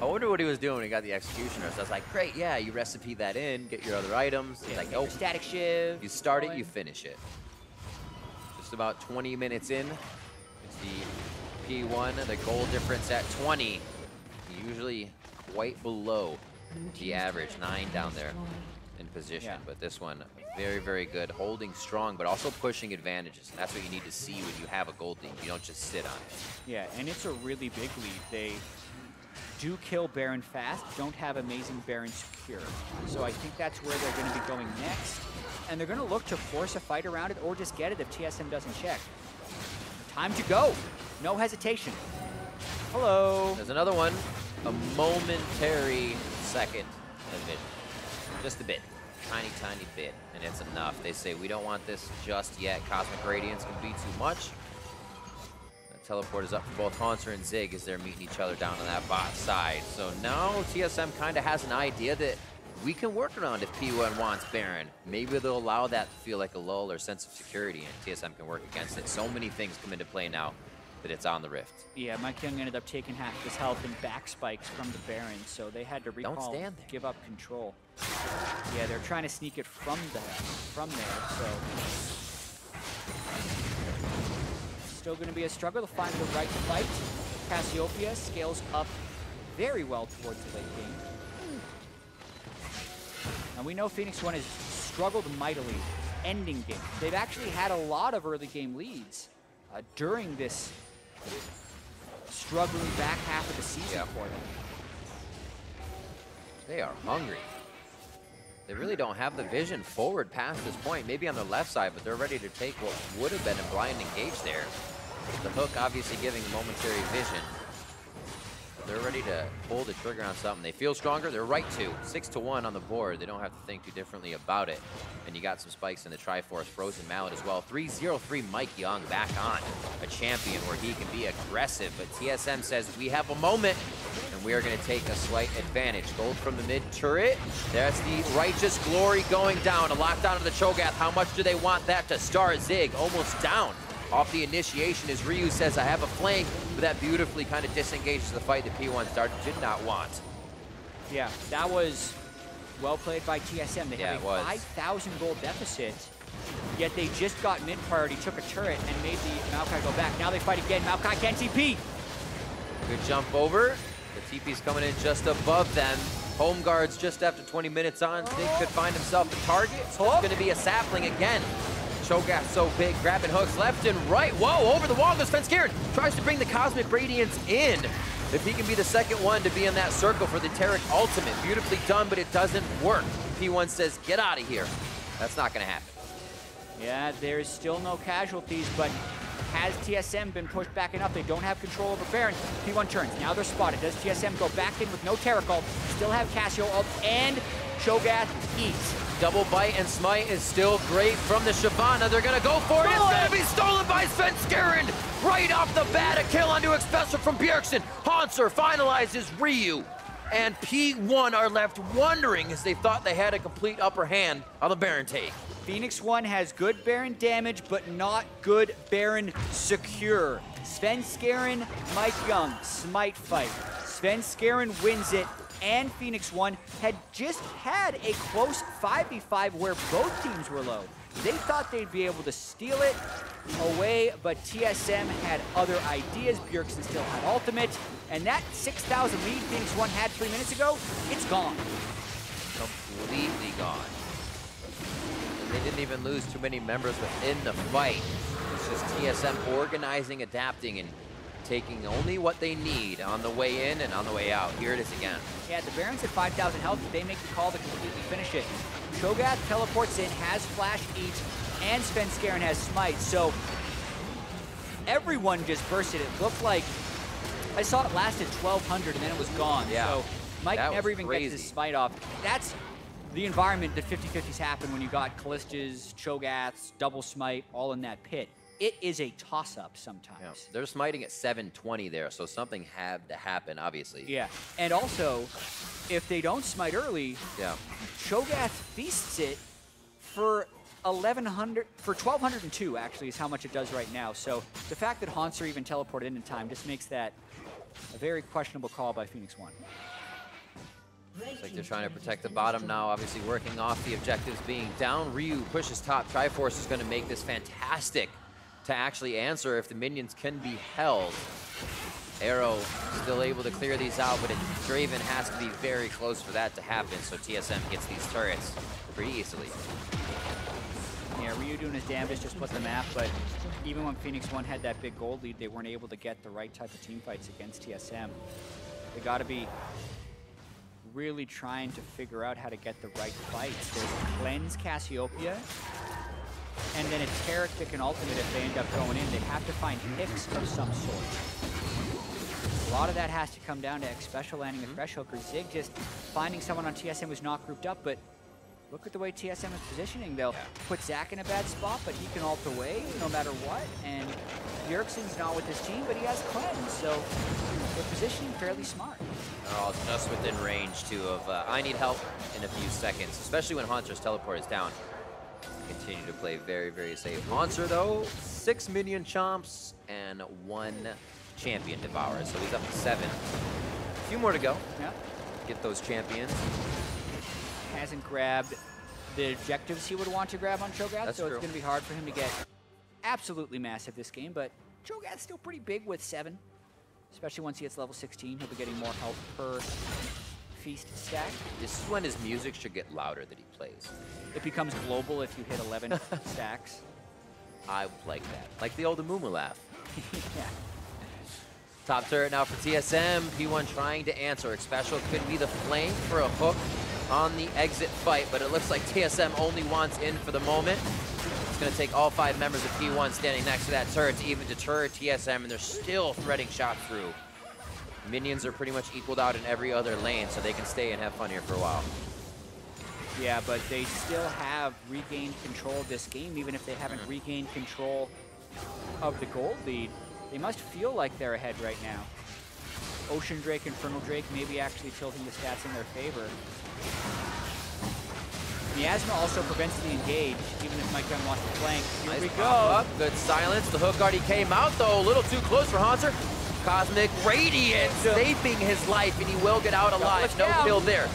S3: I wonder what he was doing when he got the Executioner. So I was like, great, yeah, you recipe that in, get your other items. He's like, nope.
S4: Static Shiv.
S3: You start it, you finish it. Just about 20 minutes in. It's the P1, the goal difference at 20. Usually quite below the average, 9 down there in position.
S4: Yeah.
S3: But this one, very, very good. Holding strong, but also pushing advantages. And that's what you need to see when you have a gold lead. You don't just sit on it.
S4: Yeah, and it's a really big lead. They do kill Baron fast, don't have amazing Baron secure. So I think that's where they're going to be going next. And they're going to look to force a fight around it or just get it if TSM doesn't check. Time to go. No hesitation. Hello.
S3: There's another one. A momentary second of vision. Just a bit. Tiny, tiny bit. And it's enough. They say, we don't want this just yet. Cosmic Radiance can be too much. That teleport is up for both Hauntzer and Zig as they're meeting each other down on that bot side. So now TSM kind of has an idea that we can work around if P1 wants Baron. Maybe they'll allow that to feel like a lull or sense of security, and TSM can work against it. So many things come into play now that it's on the Rift.
S4: Yeah, Mike Young ended up taking half of his health and back spikes from the Baron, so they had to recall,
S3: Don't stand there.
S4: give up control. Yeah, they're trying to sneak it from there, so still going to be a struggle to find the right fight. Cassiopeia scales up very well towards the late game. And we know Phoenix One has struggled mightily ending games. They've actually had a lot of early game leads during this struggling back half of the season for them.
S3: They are hungry. They really don't have the vision forward past this point. Maybe on the left side, but they're ready to take what would have been a blind engage there. The hook obviously giving momentary vision. They're ready to pull the trigger on something. They feel stronger. They're right to. 6-1 on the board. They don't have to think too differently about it. And you got some spikes in the Triforce, Frozen Mallet as well. 3-0-3 Mike Young back on. A champion where he can be aggressive. But TSM says, we have a moment, and we are going to take a slight advantage. Gold from the mid turret. There's the Righteous Glory going down. A lockdown of the Cho'Gath. How much do they want that to start? Zig almost down off the initiation as Ryu says, I have a flank, but that beautifully kind of disengages the fight that P1 did not want.
S4: Yeah, that was well played by TSM. They have a 5,000 gold deficit, yet they just got mid priority, took a turret, and made the Maokai go back. Now they fight again. Maokai can't TP.
S3: Good jump over. The TP's coming in just above them. Home guards just after 20 minutes on. Zig could find himself a target. So it's going to be a sapling again. Cho'Gath so big, grabbing hooks left and right. Whoa, over the wall goes Svenskeren. Tries to bring the Cosmic Radiance in. If he can be the second one to be in that circle for the Taric ultimate. Beautifully done, but it doesn't work. P1 says, get out of here. That's not going to happen.
S4: Yeah, there's still no casualties, but has TSM been pushed back enough? They don't have control over Baron. P1 turns. Now they're spotted. Does TSM go back in with no Taric ult? Still have Cassio ult, and Cho'Gath eats.
S3: Double bite and smite is still great from the Shyvana. They're gonna go for it. It's gonna be stolen by Svenskeren. Right off the bat, a kill onto Xpecial from Bjergsen. Hauntzer finalizes Ryu. And P1 are left wondering as they thought they had a complete upper hand on the Baron take.
S4: Phoenix 1 has good Baron damage, but not good Baron secure. Svenskeren, Mike Young, smite fight. Svenskeren wins it, and Phoenix 1 had just had a close 5v5 where both teams were low. They thought they'd be able to steal it away, but TSM had other ideas. Bjergsen still had ultimate, and that 6,000 lead Phoenix 1 had 3 minutes ago, it's gone.
S3: Completely gone. They didn't even lose too many members within the fight. It's just TSM organizing, adapting, and taking only what they need on the way in and on the way out. Here it is again.
S4: Yeah, the Baron's at 5,000 health. They make the call to completely finish it. Cho'Gath teleports in, has Flash Eat, and Svenskeren has Smite. So everyone just bursted. It looked like, I saw it lasted 1,200 and then it was gone.
S3: Yeah,
S4: so Mike
S3: that
S4: never
S3: was
S4: even
S3: crazy.
S4: gets his Smite off. That's the environment that 50-50s happen when you got Kallistas, Cho'Gaths, double Smite, all in that pit. It is a toss-up sometimes.
S3: Yeah. They're smiting at 720 there, so something had to happen, obviously.
S4: Yeah, and also, if they don't smite early,
S3: Yeah.
S4: Cho'Gath feasts it for 1,202 actually is how much it does right now. So the fact that Hauntzer even teleported in time just makes that a very questionable call by Phoenix 1.
S3: Looks like they're trying to protect the bottom now, obviously working off the objectives being down. Ryu pushes top. Triforce is going to make this fantastic to actually answer if the minions can be held. Arrow still able to clear these out, but Draven has to be very close for that to happen, so TSM gets these turrets pretty easily.
S4: Yeah, Ryu doing his damage, just split the map, but even when Phoenix 1 had that big gold lead, they weren't able to get the right type of team fights against TSM. They got to be really trying to figure out how to get the right fights. There's a Cleanse Cassiopeia, and then a Taric that can ultimate if they end up going in. They have to find picks of some sort. A lot of that has to come down to Xpecial landing a fresh hooker. Zig just finding someone on TSM who's not grouped up, but look at the way TSM is positioning. They'll put Zach in a bad spot, but he can ult away no matter what. And Bjergsen's not with his team, but he has Cleanse, so they're positioning fairly smart.
S3: They're all just within range, too, of I need help in a few seconds, especially when Hauntzer's teleport is down. Continue to play very, very safe. Hauntzer, though, 6 minion chomps and 1 champion devour, so he's up to 7. A few more to go.
S4: Yeah.
S3: Get those champions.
S4: Hasn't grabbed the objectives he would want to grab on Cho'Gath,
S3: That's
S4: so
S3: true.
S4: it's going to be hard for him to get absolutely massive this game, but Cho'Gath's still pretty big with 7, especially once he hits level 16. He'll be getting more health per feast stack.
S3: This is when his music should get louder that he plays.
S4: It becomes global if you hit 11 stacks.
S3: I like that. Like the old Amumu laugh.
S4: Yeah.
S3: Top turret now for TSM. P1 trying to answer. Xpecial could be the flank for a hook on the exit fight, but it looks like TSM only wants in for the moment. It's going to take all 5 members of P1 standing next to that turret to even deter TSM, and they're still threading shots through. Minions are pretty much equaled out in every other lane, so they can stay and have fun here for a while.
S4: Yeah, but they still have regained control of this game, even if they haven't regained control of the gold lead. They must feel like they're ahead right now. Ocean Drake, Infernal Drake, maybe actually tilting the stats in their favor. Miasma also prevents the engage, even if Mike Young wants to flank. Here we go.
S3: Up. Good silence. The hook already came out, though. A little too close for Hauntzer. Cosmic Radiance saving his life, and he will get out alive. No kill there.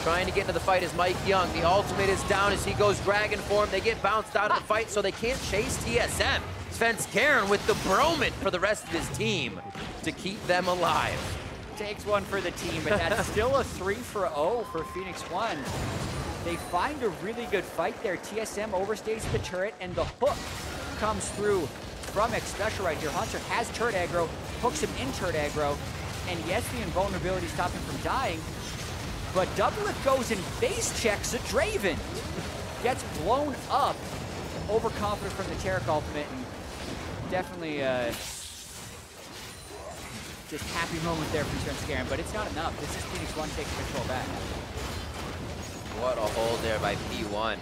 S3: Trying to get into the fight is Mike Young. The ultimate is down as he goes dragon form. They get bounced out of the fight, so they can't chase TSM. Svenskeren with the Broman for the rest of his team to keep them alive.
S4: Takes one for the team, but that's still a 3-for-0 for Phoenix 1. They find a really good fight there. TSM overstays the turret, and the hook comes through from Xpecial right here. Hauntzer has turret aggro, hooks him in turret aggro, and yes, the invulnerability stops him from dying, but Doublelift goes and base checks a Draven. Gets blown up, overconfident from the Taric ultimate, and definitely just happy moment there from Svenskeren, but it's not enough. This is Phoenix One taking control back.
S3: What a hold there by P1.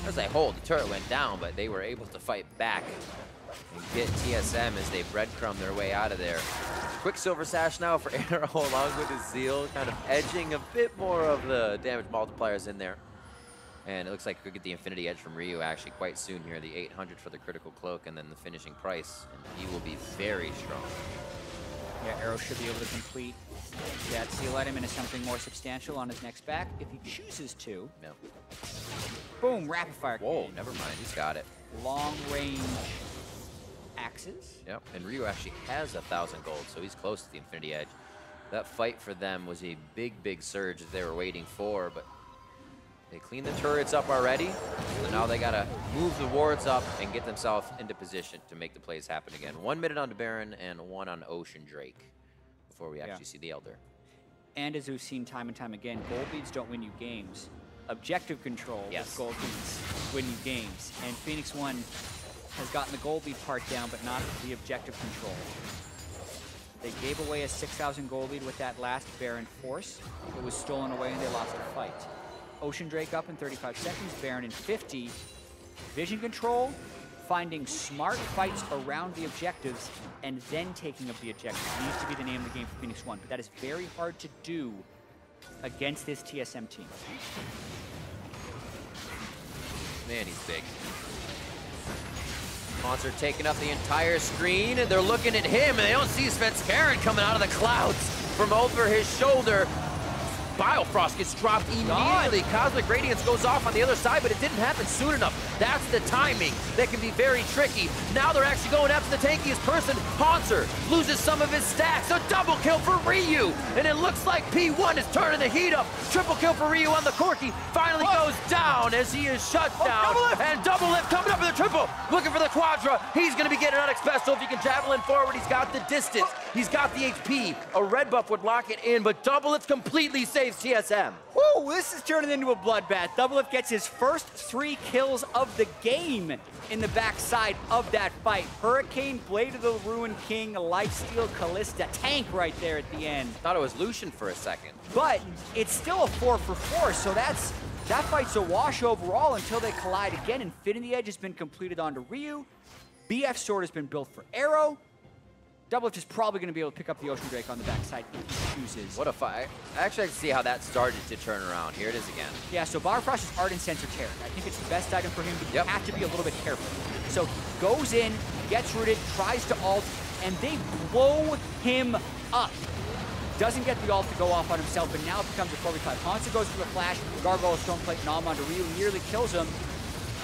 S3: As I hold, the turret went down, but they were able to fight back and get TSM as they breadcrumb their way out of there. Quick Silver Sash now for Arrow along with his Zeal, kind of edging a bit more of the damage multipliers in there. And it looks like we could get the Infinity Edge from Ryu actually quite soon here. The 800 for the critical cloak and then the finishing price. And he will be very strong.
S4: Yeah, Arrow should be able to complete that Seal item into something more substantial on his next back if he chooses to.
S3: No.
S4: Boom, rapid fire.
S3: Whoa,
S4: cannon.
S3: never mind, he's got it.
S4: Long range axes.
S3: Yep, and Ryu actually has 1,000 gold, so he's close to the Infinity Edge. That fight for them was a big, big surge that they were waiting for, but they cleaned the turrets up already, so now they gotta move the wards up and get themselves into position to make the plays happen again. 1 minute on the Baron and 1 on Ocean Drake before we actually see the Elder.
S4: And as we've seen time and time again, gold leads don't win you games. Objective control with gold leads win you games. And Phoenix One has gotten the gold lead part down, but not the objective control. They gave away a 6,000 gold lead with that last Baron force. It was stolen away and they lost the fight. Ocean Drake up in 35 seconds, Baron in 50. Vision control, finding smart fights around the objectives, and then taking up the objectives needs to be the name of the game for Phoenix One. But that is very hard to do against this TSM team.
S3: Man, he's big. Monster taking up the entire screen, and they're looking at him, and they don't see Svenskeren coming out of the clouds from over his shoulder. Biofrost gets dropped immediately. Cosmic Radiance goes off on the other side, but it didn't happen soon enough. That's the timing that can be very tricky. Now they're actually going after the tankiest person. Haunter loses some of his stacks. A double kill for Ryu, and it looks like P1 is turning the heat up. Triple kill for Ryu on the Corki. Finally goes down as he is shut down. And double lift coming up with a triple. Looking for the Quadra. He's going to be getting Onyx Pestle. If he can javelin forward, he's got the distance. He's got the HP. A red buff would lock it in, but double lift completely saves TSM.
S4: Woo, this is turning into a bloodbath. Doublelift gets his first 3 kills of the game in the backside of that fight. Hurricane, Blade of the Ruined King, Lifesteal, Callista, tank right there at the end.
S3: Thought it was Lucian for a second.
S4: But it's still a 4 for 4, so that fight's a wash overall until they collide again. Infinity Edge has been completed onto Ryu. BF Sword has been built for Arrow. Doublelift is probably going to be able to pick up the Ocean Drake on the backside if he chooses.
S3: What a fight. Actually, I can see how that started to turn around. Here it is again.
S4: Yeah, so Biofrost is Ardent Sensor Terror. I think it's the best item for him, but you have to be a little bit careful. So he goes in, gets rooted, tries to ult, and they blow him up. Doesn't get the ult to go off on himself, but now it becomes a 4v5. Hansa goes for the flash, Gargoyle, Stoneplate, Nom onto Ryu, nearly kills him.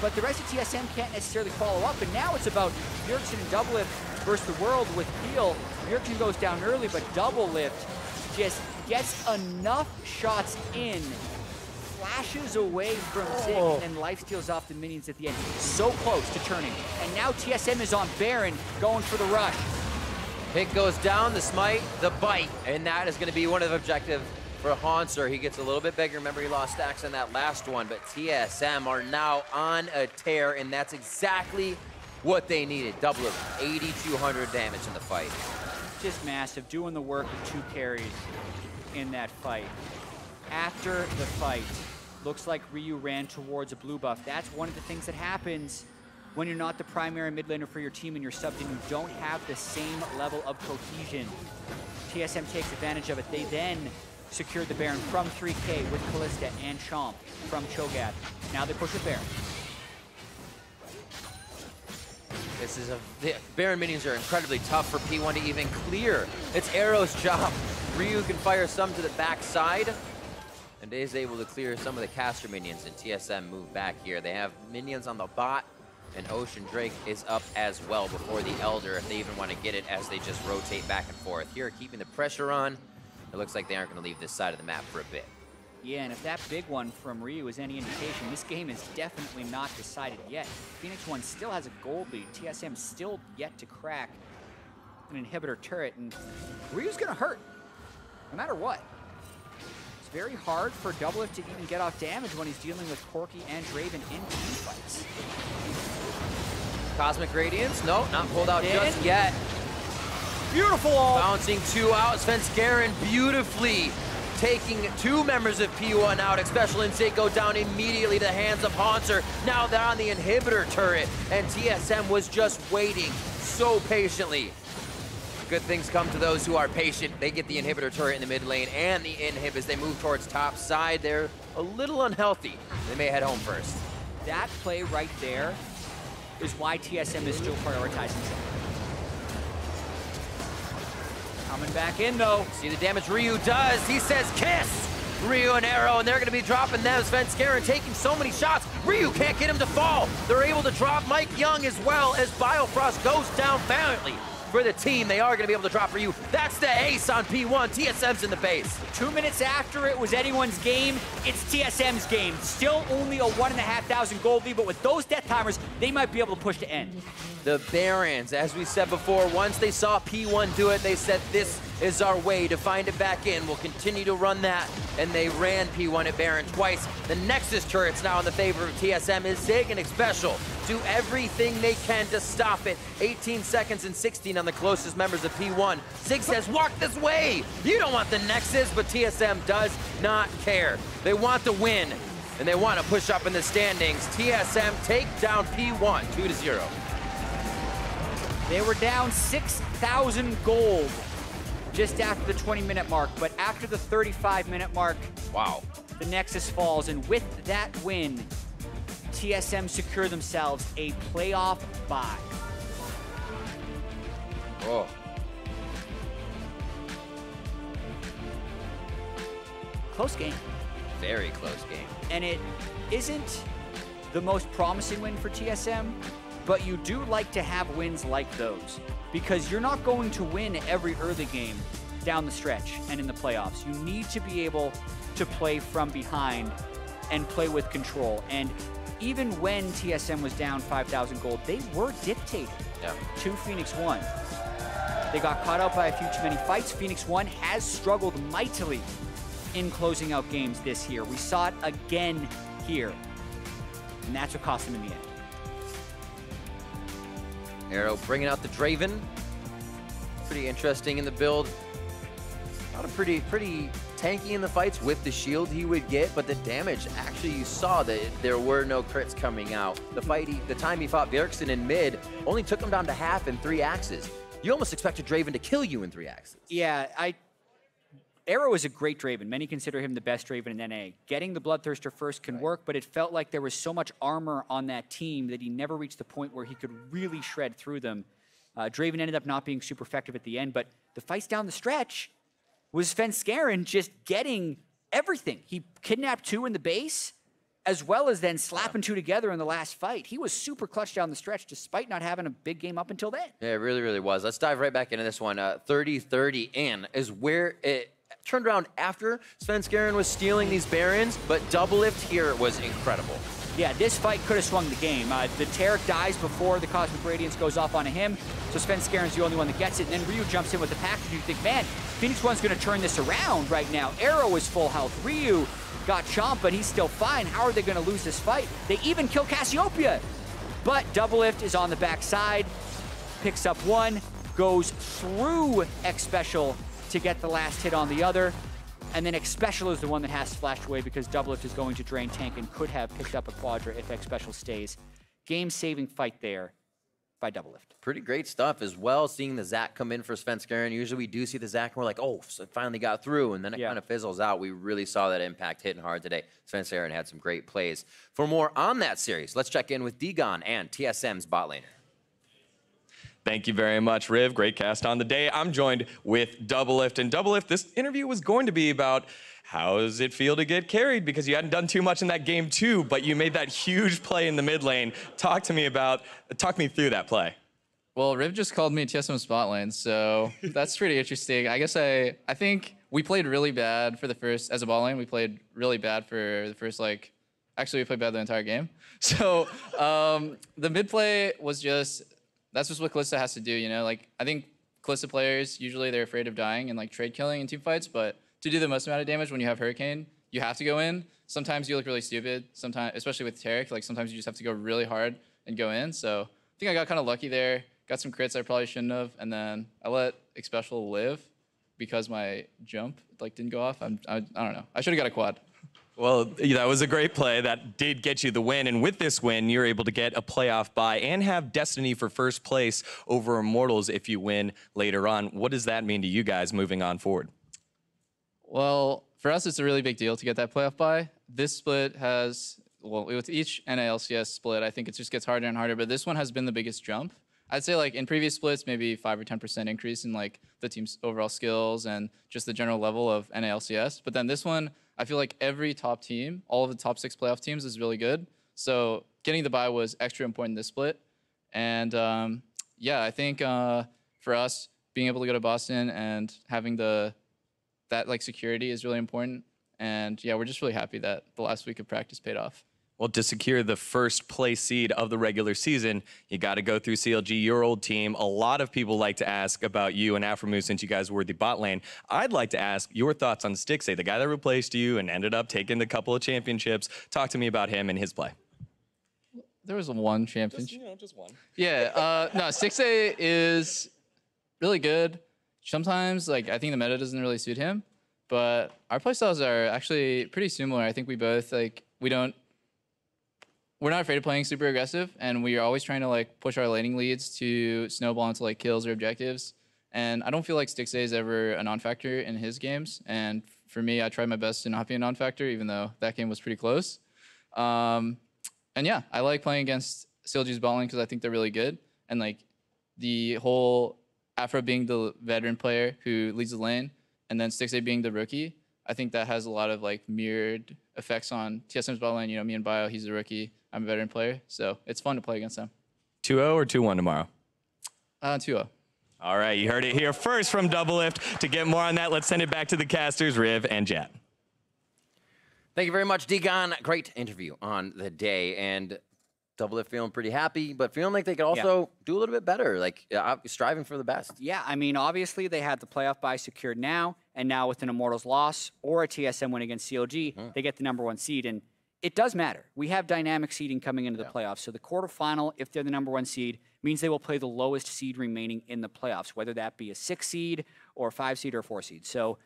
S4: But the rest of TSM can't necessarily follow up, and now it's about Bjergsen and Doublelift versus the world with heal. Bjergsen goes down early, but Doublelift just gets enough shots in, flashes away from Zig, and lifesteals off the minions at the end. So close to turning. And now TSM is on Baron, going for the rush.
S3: Pick goes down, the smite, the bite, and that is going to be one of the objectives for Haunter. He gets a little bit bigger. Remember, he lost stacks on that last one, but TSM are now on a tear, and that's exactly what they needed. Double of 8,200 damage in the fight.
S4: Just massive, doing the work of 2 carries in that fight. After the fight, looks like Ryu ran towards a blue buff. That's one of the things that happens when you're not the primary mid laner for your team and you're subbed and you don't have the same level of cohesion. TSM takes advantage of it. They then secured the Baron from 3K with Callista and Chomp from Cho'Gath. Now they push with Baron.
S3: This is the Baron minions are incredibly tough for P1 to even clear. It's Arrow's job. Ryu can fire some to the backside, and is able to clear some of the caster minions, and TSM move back here. They have minions on the bot, and Ocean Drake is up as well before the Elder, if they even want to get it, as they just rotate back and forth. Here, keeping the pressure on. It looks like they aren't going to leave this side of the map for a bit.
S4: Yeah, and if that big one from Ryu is any indication, this game is definitely not decided yet. Phoenix One still has a gold lead. TSM still yet to crack an inhibitor turret, and Ryu's going to hurt, no matter what. It's very hard for Doublelift to even get off damage when he's dealing with Corki and Draven in team fights.
S3: Cosmic Radiance, no, not pulled out just yet.
S4: Beautiful ult.
S3: Bouncing 2 out, Svenskeren beautifully taking 2 members of P1 out. Xpecial and Zig go down immediately to the hands of Haunter. Now they're on the inhibitor turret, and TSM was just waiting so patiently. Good things come to those who are patient. They get the inhibitor turret in the mid lane and the inhib as they move towards top side. They're a little unhealthy. They may head home first.
S4: That play right there is why TSM is still prioritizing Zed. Coming back in though.
S3: See the damage Ryu does. He says kiss! Ryu and Arrow, and they're gonna be dropping them. Svenskeren taking so many shots. Ryu can't get him to fall. They're able to drop Mike Young as well as Biofrost goes down valiantly. For the team, they are gonna be able to drop Ryu. That's the ace on P1. TSM's in the base.
S4: 2 minutes after it was anyone's game, it's TSM's game. Still only a 1,500 gold lead, but with those death timers, they might be able to push to end.
S3: The Barons, as we said before, once they saw P1 do it, they said this is our way to find it back in. We'll continue to run that, and they ran P1 at Baron twice. The Nexus turret's now in the favor of TSM. Is Zig and Xpecial do everything they can to stop it. 18 seconds and 16 on the closest members of P1. Zig says, walk this way! You don't want the Nexus, but TSM does not care. They want the win, and they want to push up in the standings. TSM take down P1, 2-0.
S4: They were down 6,000 gold just after the 20-minute mark, but after the 35-minute mark,
S3: Wow.
S4: the Nexus falls, and with that win, TSM secure themselves a playoff bye.
S3: Oh.
S4: Close game.
S3: Very close game.
S4: And it isn't the most promising win for TSM, but you do like to have wins like those because you're not going to win every early game down the stretch and in the playoffs. You need to be able to play from behind and play with control. And even when TSM was down 5,000 gold, they were dictated to Phoenix 1. They got caught out by a few too many fights. Phoenix 1 has struggled mightily in closing out games this year. We saw it again here, and that's what cost them in the end.
S3: Arrow bringing out the Draven. Pretty interesting in the build. Not a pretty tanky in the fights with the shield he would get, but the damage, actually you saw that there were no crits coming out. The time he fought Bjergsen in mid only took him down to half in 3 axes. You almost expected Draven to kill you in 3 axes.
S4: Yeah, Arrow is a great Draven. Many consider him the best Draven in NA. Getting the Bloodthirster first can work, but it felt like there was so much armor on that team that he never reached the point where he could really shred through them. Draven ended up not being super effective at the end, but the fights down the stretch was Svenskeren just getting everything. He kidnapped 2 in the base, as well as then slapping 2 together in the last fight. He was super clutch down the stretch, despite not having a big game up until then.
S3: Yeah, it really, really was. Let's dive right back into this one. 30-30 in is where it turned around after Svenskeren was stealing these Barons, but Doublelift here was incredible.
S4: Yeah, this fight could have swung the game. The Taric dies before the Cosmic Radiance goes off onto him, so Svenskeren's the only one that gets it, and then Ryu jumps in with the package, and you think, man, Phoenix 1's going to turn this around right now. Arrow is full health. Ryu got chomped, but he's still fine. How are they going to lose this fight? They even kill Cassiopeia. But Doublelift is on the backside, picks up 1, goes through Xpecial to get the last hit on the other. And then Xpecial is the one that has splashed away because Doublelift is going to drain tank and could have picked up a Quadra if Xpecial stays. Game-saving fight there by Doublelift.
S3: Pretty great stuff as well, seeing the Zac come in for Svenskeren. Usually we do see the Zac and we're like, oh, so it finally got through, and then it kind of fizzles out. We really saw that impact hitting hard today. Svenskeren had some great plays. For more on that series, let's check in with Degon and TSM's bot laner.
S5: Thank you very much, Riv. Great cast on the day. I'm joined with Doublelift. And Doublelift, this interview was going to be about how does it feel to get carried, because you hadn't done too much in that game too, but you made that huge play in the mid lane. Talk me through that play.
S6: Well, Riv just called me TSM spot lane, so that's pretty interesting. I guess I think we played really bad for the first, as a bot lane, we played really bad for the first, actually we played bad the entire game. So the mid play was just, that's just what Kalista has to do, you know? I think Kalista players, usually they're afraid of dying and trade killing in team fights, but to do the most amount of damage when you have Hurricane, you have to go in. Sometimes you look really stupid, sometimes, especially with Taric, sometimes you just have to go really hard and go in. So I think I got kind of lucky there. Got some crits I probably shouldn't have, and then I let Xpecial live because my jump didn't go off. I don't know. I should have got a quad.
S5: Well, that was a great play. That did get you the win. And with this win, you're able to get a playoff bye and have destiny for first place over Immortals if you win later on. What does that mean to you guys moving on forward?
S6: Well, for us, it's a really big deal to get that playoff bye. This split has, well, with each NALCS split, I think it just gets harder and harder. But this one has been the biggest jump. I'd say in previous splits, maybe 5 or 10% increase in the team's overall skills and just the general level of NALCS. But then this one, I feel like every top team, all of the top 6 playoff teams is really good. So getting the bye was extra important this split. And yeah, I think for us, being able to go to Boston and having that security is really important. And yeah, we're just really happy that the last week of practice paid off.
S5: Well, to secure the first place seed of the regular season, you got to go through CLG, your old team. A lot of people like to ask about you and Aphromoo since you guys were the bot lane. I'd like to ask your thoughts on Stixxay, the guy that replaced you and ended up taking the couple of championships. Talk to me about him and his play.
S6: There was one championship.
S5: Just one.
S6: Yeah, no, Stixxay is really good. Sometimes, I think the meta doesn't really suit him, but our playstyles are actually pretty similar. I think we both, we're not afraid of playing super aggressive, and we are always trying to push our laning leads to snowball into kills or objectives. And I don't feel like Stixxay is ever a non-factor in his games. And for me, I tried my best to not be a non-factor, even though that game was pretty close. And yeah, I like playing against CLG's bot lane because I think they're really good. And the whole Aphro being the veteran player who leads the lane, and then Stixxay being the rookie, I think that has a lot of mirrored effects on TSM's bot lane. You know, me and Bio, he's a rookie. I'm a veteran player, so it's fun to play against them.
S5: 2-0 or 2-1 tomorrow?
S6: 2-0.
S5: All right, you heard it here first from Doublelift. To get more on that, let's send it back to the casters, Riv and Jet.
S3: Thank you very much, Degon. Great interview on the day. And Doublelift feeling pretty happy, but feeling like they could also do a little bit better, striving for the best.
S4: Yeah, I mean, obviously they have the playoff bye secured now, and now with an Immortals loss or a TSM win against CLG, they get the #1 seed, and it does matter. We have dynamic seeding coming into the playoffs, so the quarterfinal, if they're the #1 seed, means they will play the lowest seed remaining in the playoffs, whether that be a 6 seed or a 5 seed or a 4 seed. So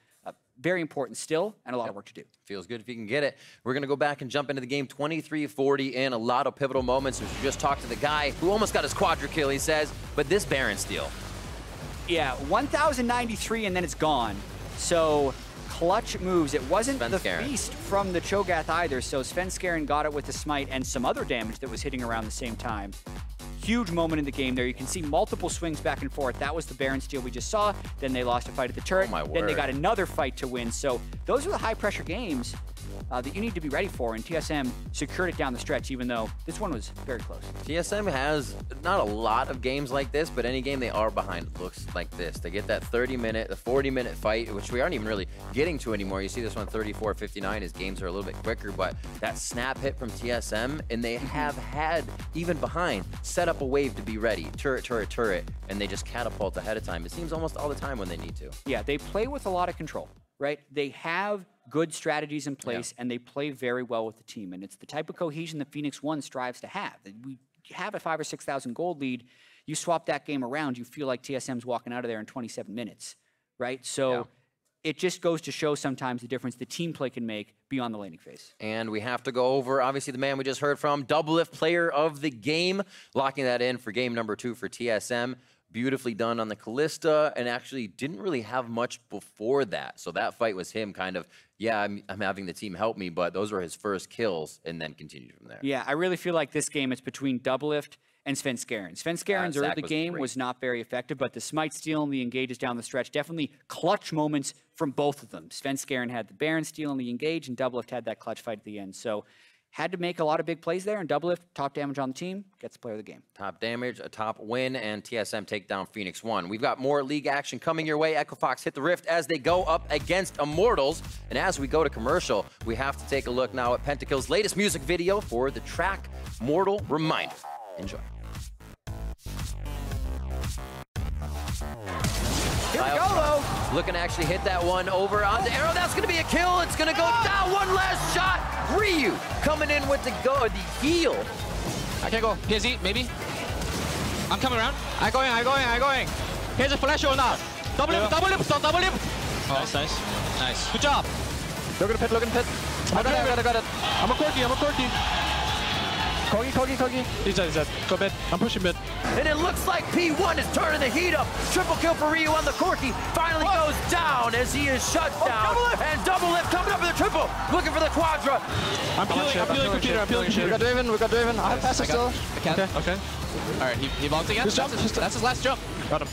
S4: very important still, and a lot of work to do.
S3: Feels good if you can get it. We're going to go back and jump into the game 23-40 in a lot of pivotal moments. We just talked to the guy who almost got his quadra kill, he says, but this Baron steal.
S4: Yeah, 1,093 and then it's gone. So clutch moves. It wasn't the feast from the Cho'Gath either, so Svenskeren got it with the smite and some other damage that was hitting around the same time. Huge moment in the game there. You can see multiple swings back and forth. That was the Baron steal we just saw. Then they lost a fight at the turret.
S3: Oh my word.
S4: Then they got another fight to win. So those are the high-pressure games that you need to be ready for, and TSM secured it down the stretch, even though this one was very close.
S3: TSM has not a lot of games like this, but any game they are behind looks like this. They get that 30-minute, the 40-minute fight, which we aren't even really getting to anymore. You see this one 34-59. His games are a little bit quicker, but that snap hit from TSM, and they have had, even behind, set up a wave to be ready. Turret, turret, turret, and they just catapult ahead of time. It seems almost all the time when they need to.
S4: Yeah, they play with a lot of control, right? They have good strategies in place, and they play very well with the team. And it's the type of cohesion that Phoenix One strives to have. We have a 5,000 or 6,000 gold lead. You swap that game around, you feel like TSM's walking out of there in 27 minutes, right? So it just goes to show sometimes the difference the team play can make beyond the laning phase.
S3: And we have to go over, obviously, the man we just heard from, Doublelift player of the game, locking that in for game number 2 for TSM. Beautifully done on the Kalista, and actually didn't really have much before that. So that fight was him kind of, yeah, I'm having the team help me, but those were his first kills, and then continued from there.
S4: Yeah, I really feel like this game is between Doublelift and Svenskeren. Svenskeren's early game was not very effective, but the smite steal and the engages down the stretch, definitely clutch moments from both of them. Svenskeren had the Baron steal and the engage, and Doublelift had that clutch fight at the end. So had to make a lot of big plays there, and Doublelift, top damage on the team, gets the player of the game.
S3: Top damage, a top win, and TSM take down Phoenix One. We've got more league action coming your way. Echofox hit the rift as they go up against Immortals. And as we go to commercial, we have to take a look now at Pentakill's latest music video for the track Mortal Reminder. Enjoy.
S4: Here we go, though.
S3: Looking to actually hit that one over onto Arrow. That's going to be a kill. It's going to go down. One last shot. Ryu coming in with the heal.
S7: I can't go. PSE, maybe? I'm coming around. I'm going. Here's a flash or not. Double lip. Nice. Good job.
S2: Look at the pit.
S7: I got it. I'm a Corki. Corgi. He's dead. Go mid. I'm pushing mid.
S3: And it looks like P1 is turning the heat up. Triple kill for Ryu on the Corki. Finally goes down as he is shut down. And double lift coming up with a triple. Looking for the quadra.
S7: I'm peeling computer.
S2: We got Draven. I have passive still.
S6: I can.
S7: Okay.
S6: All right, he bonks again. That's his last jump.
S7: Got him.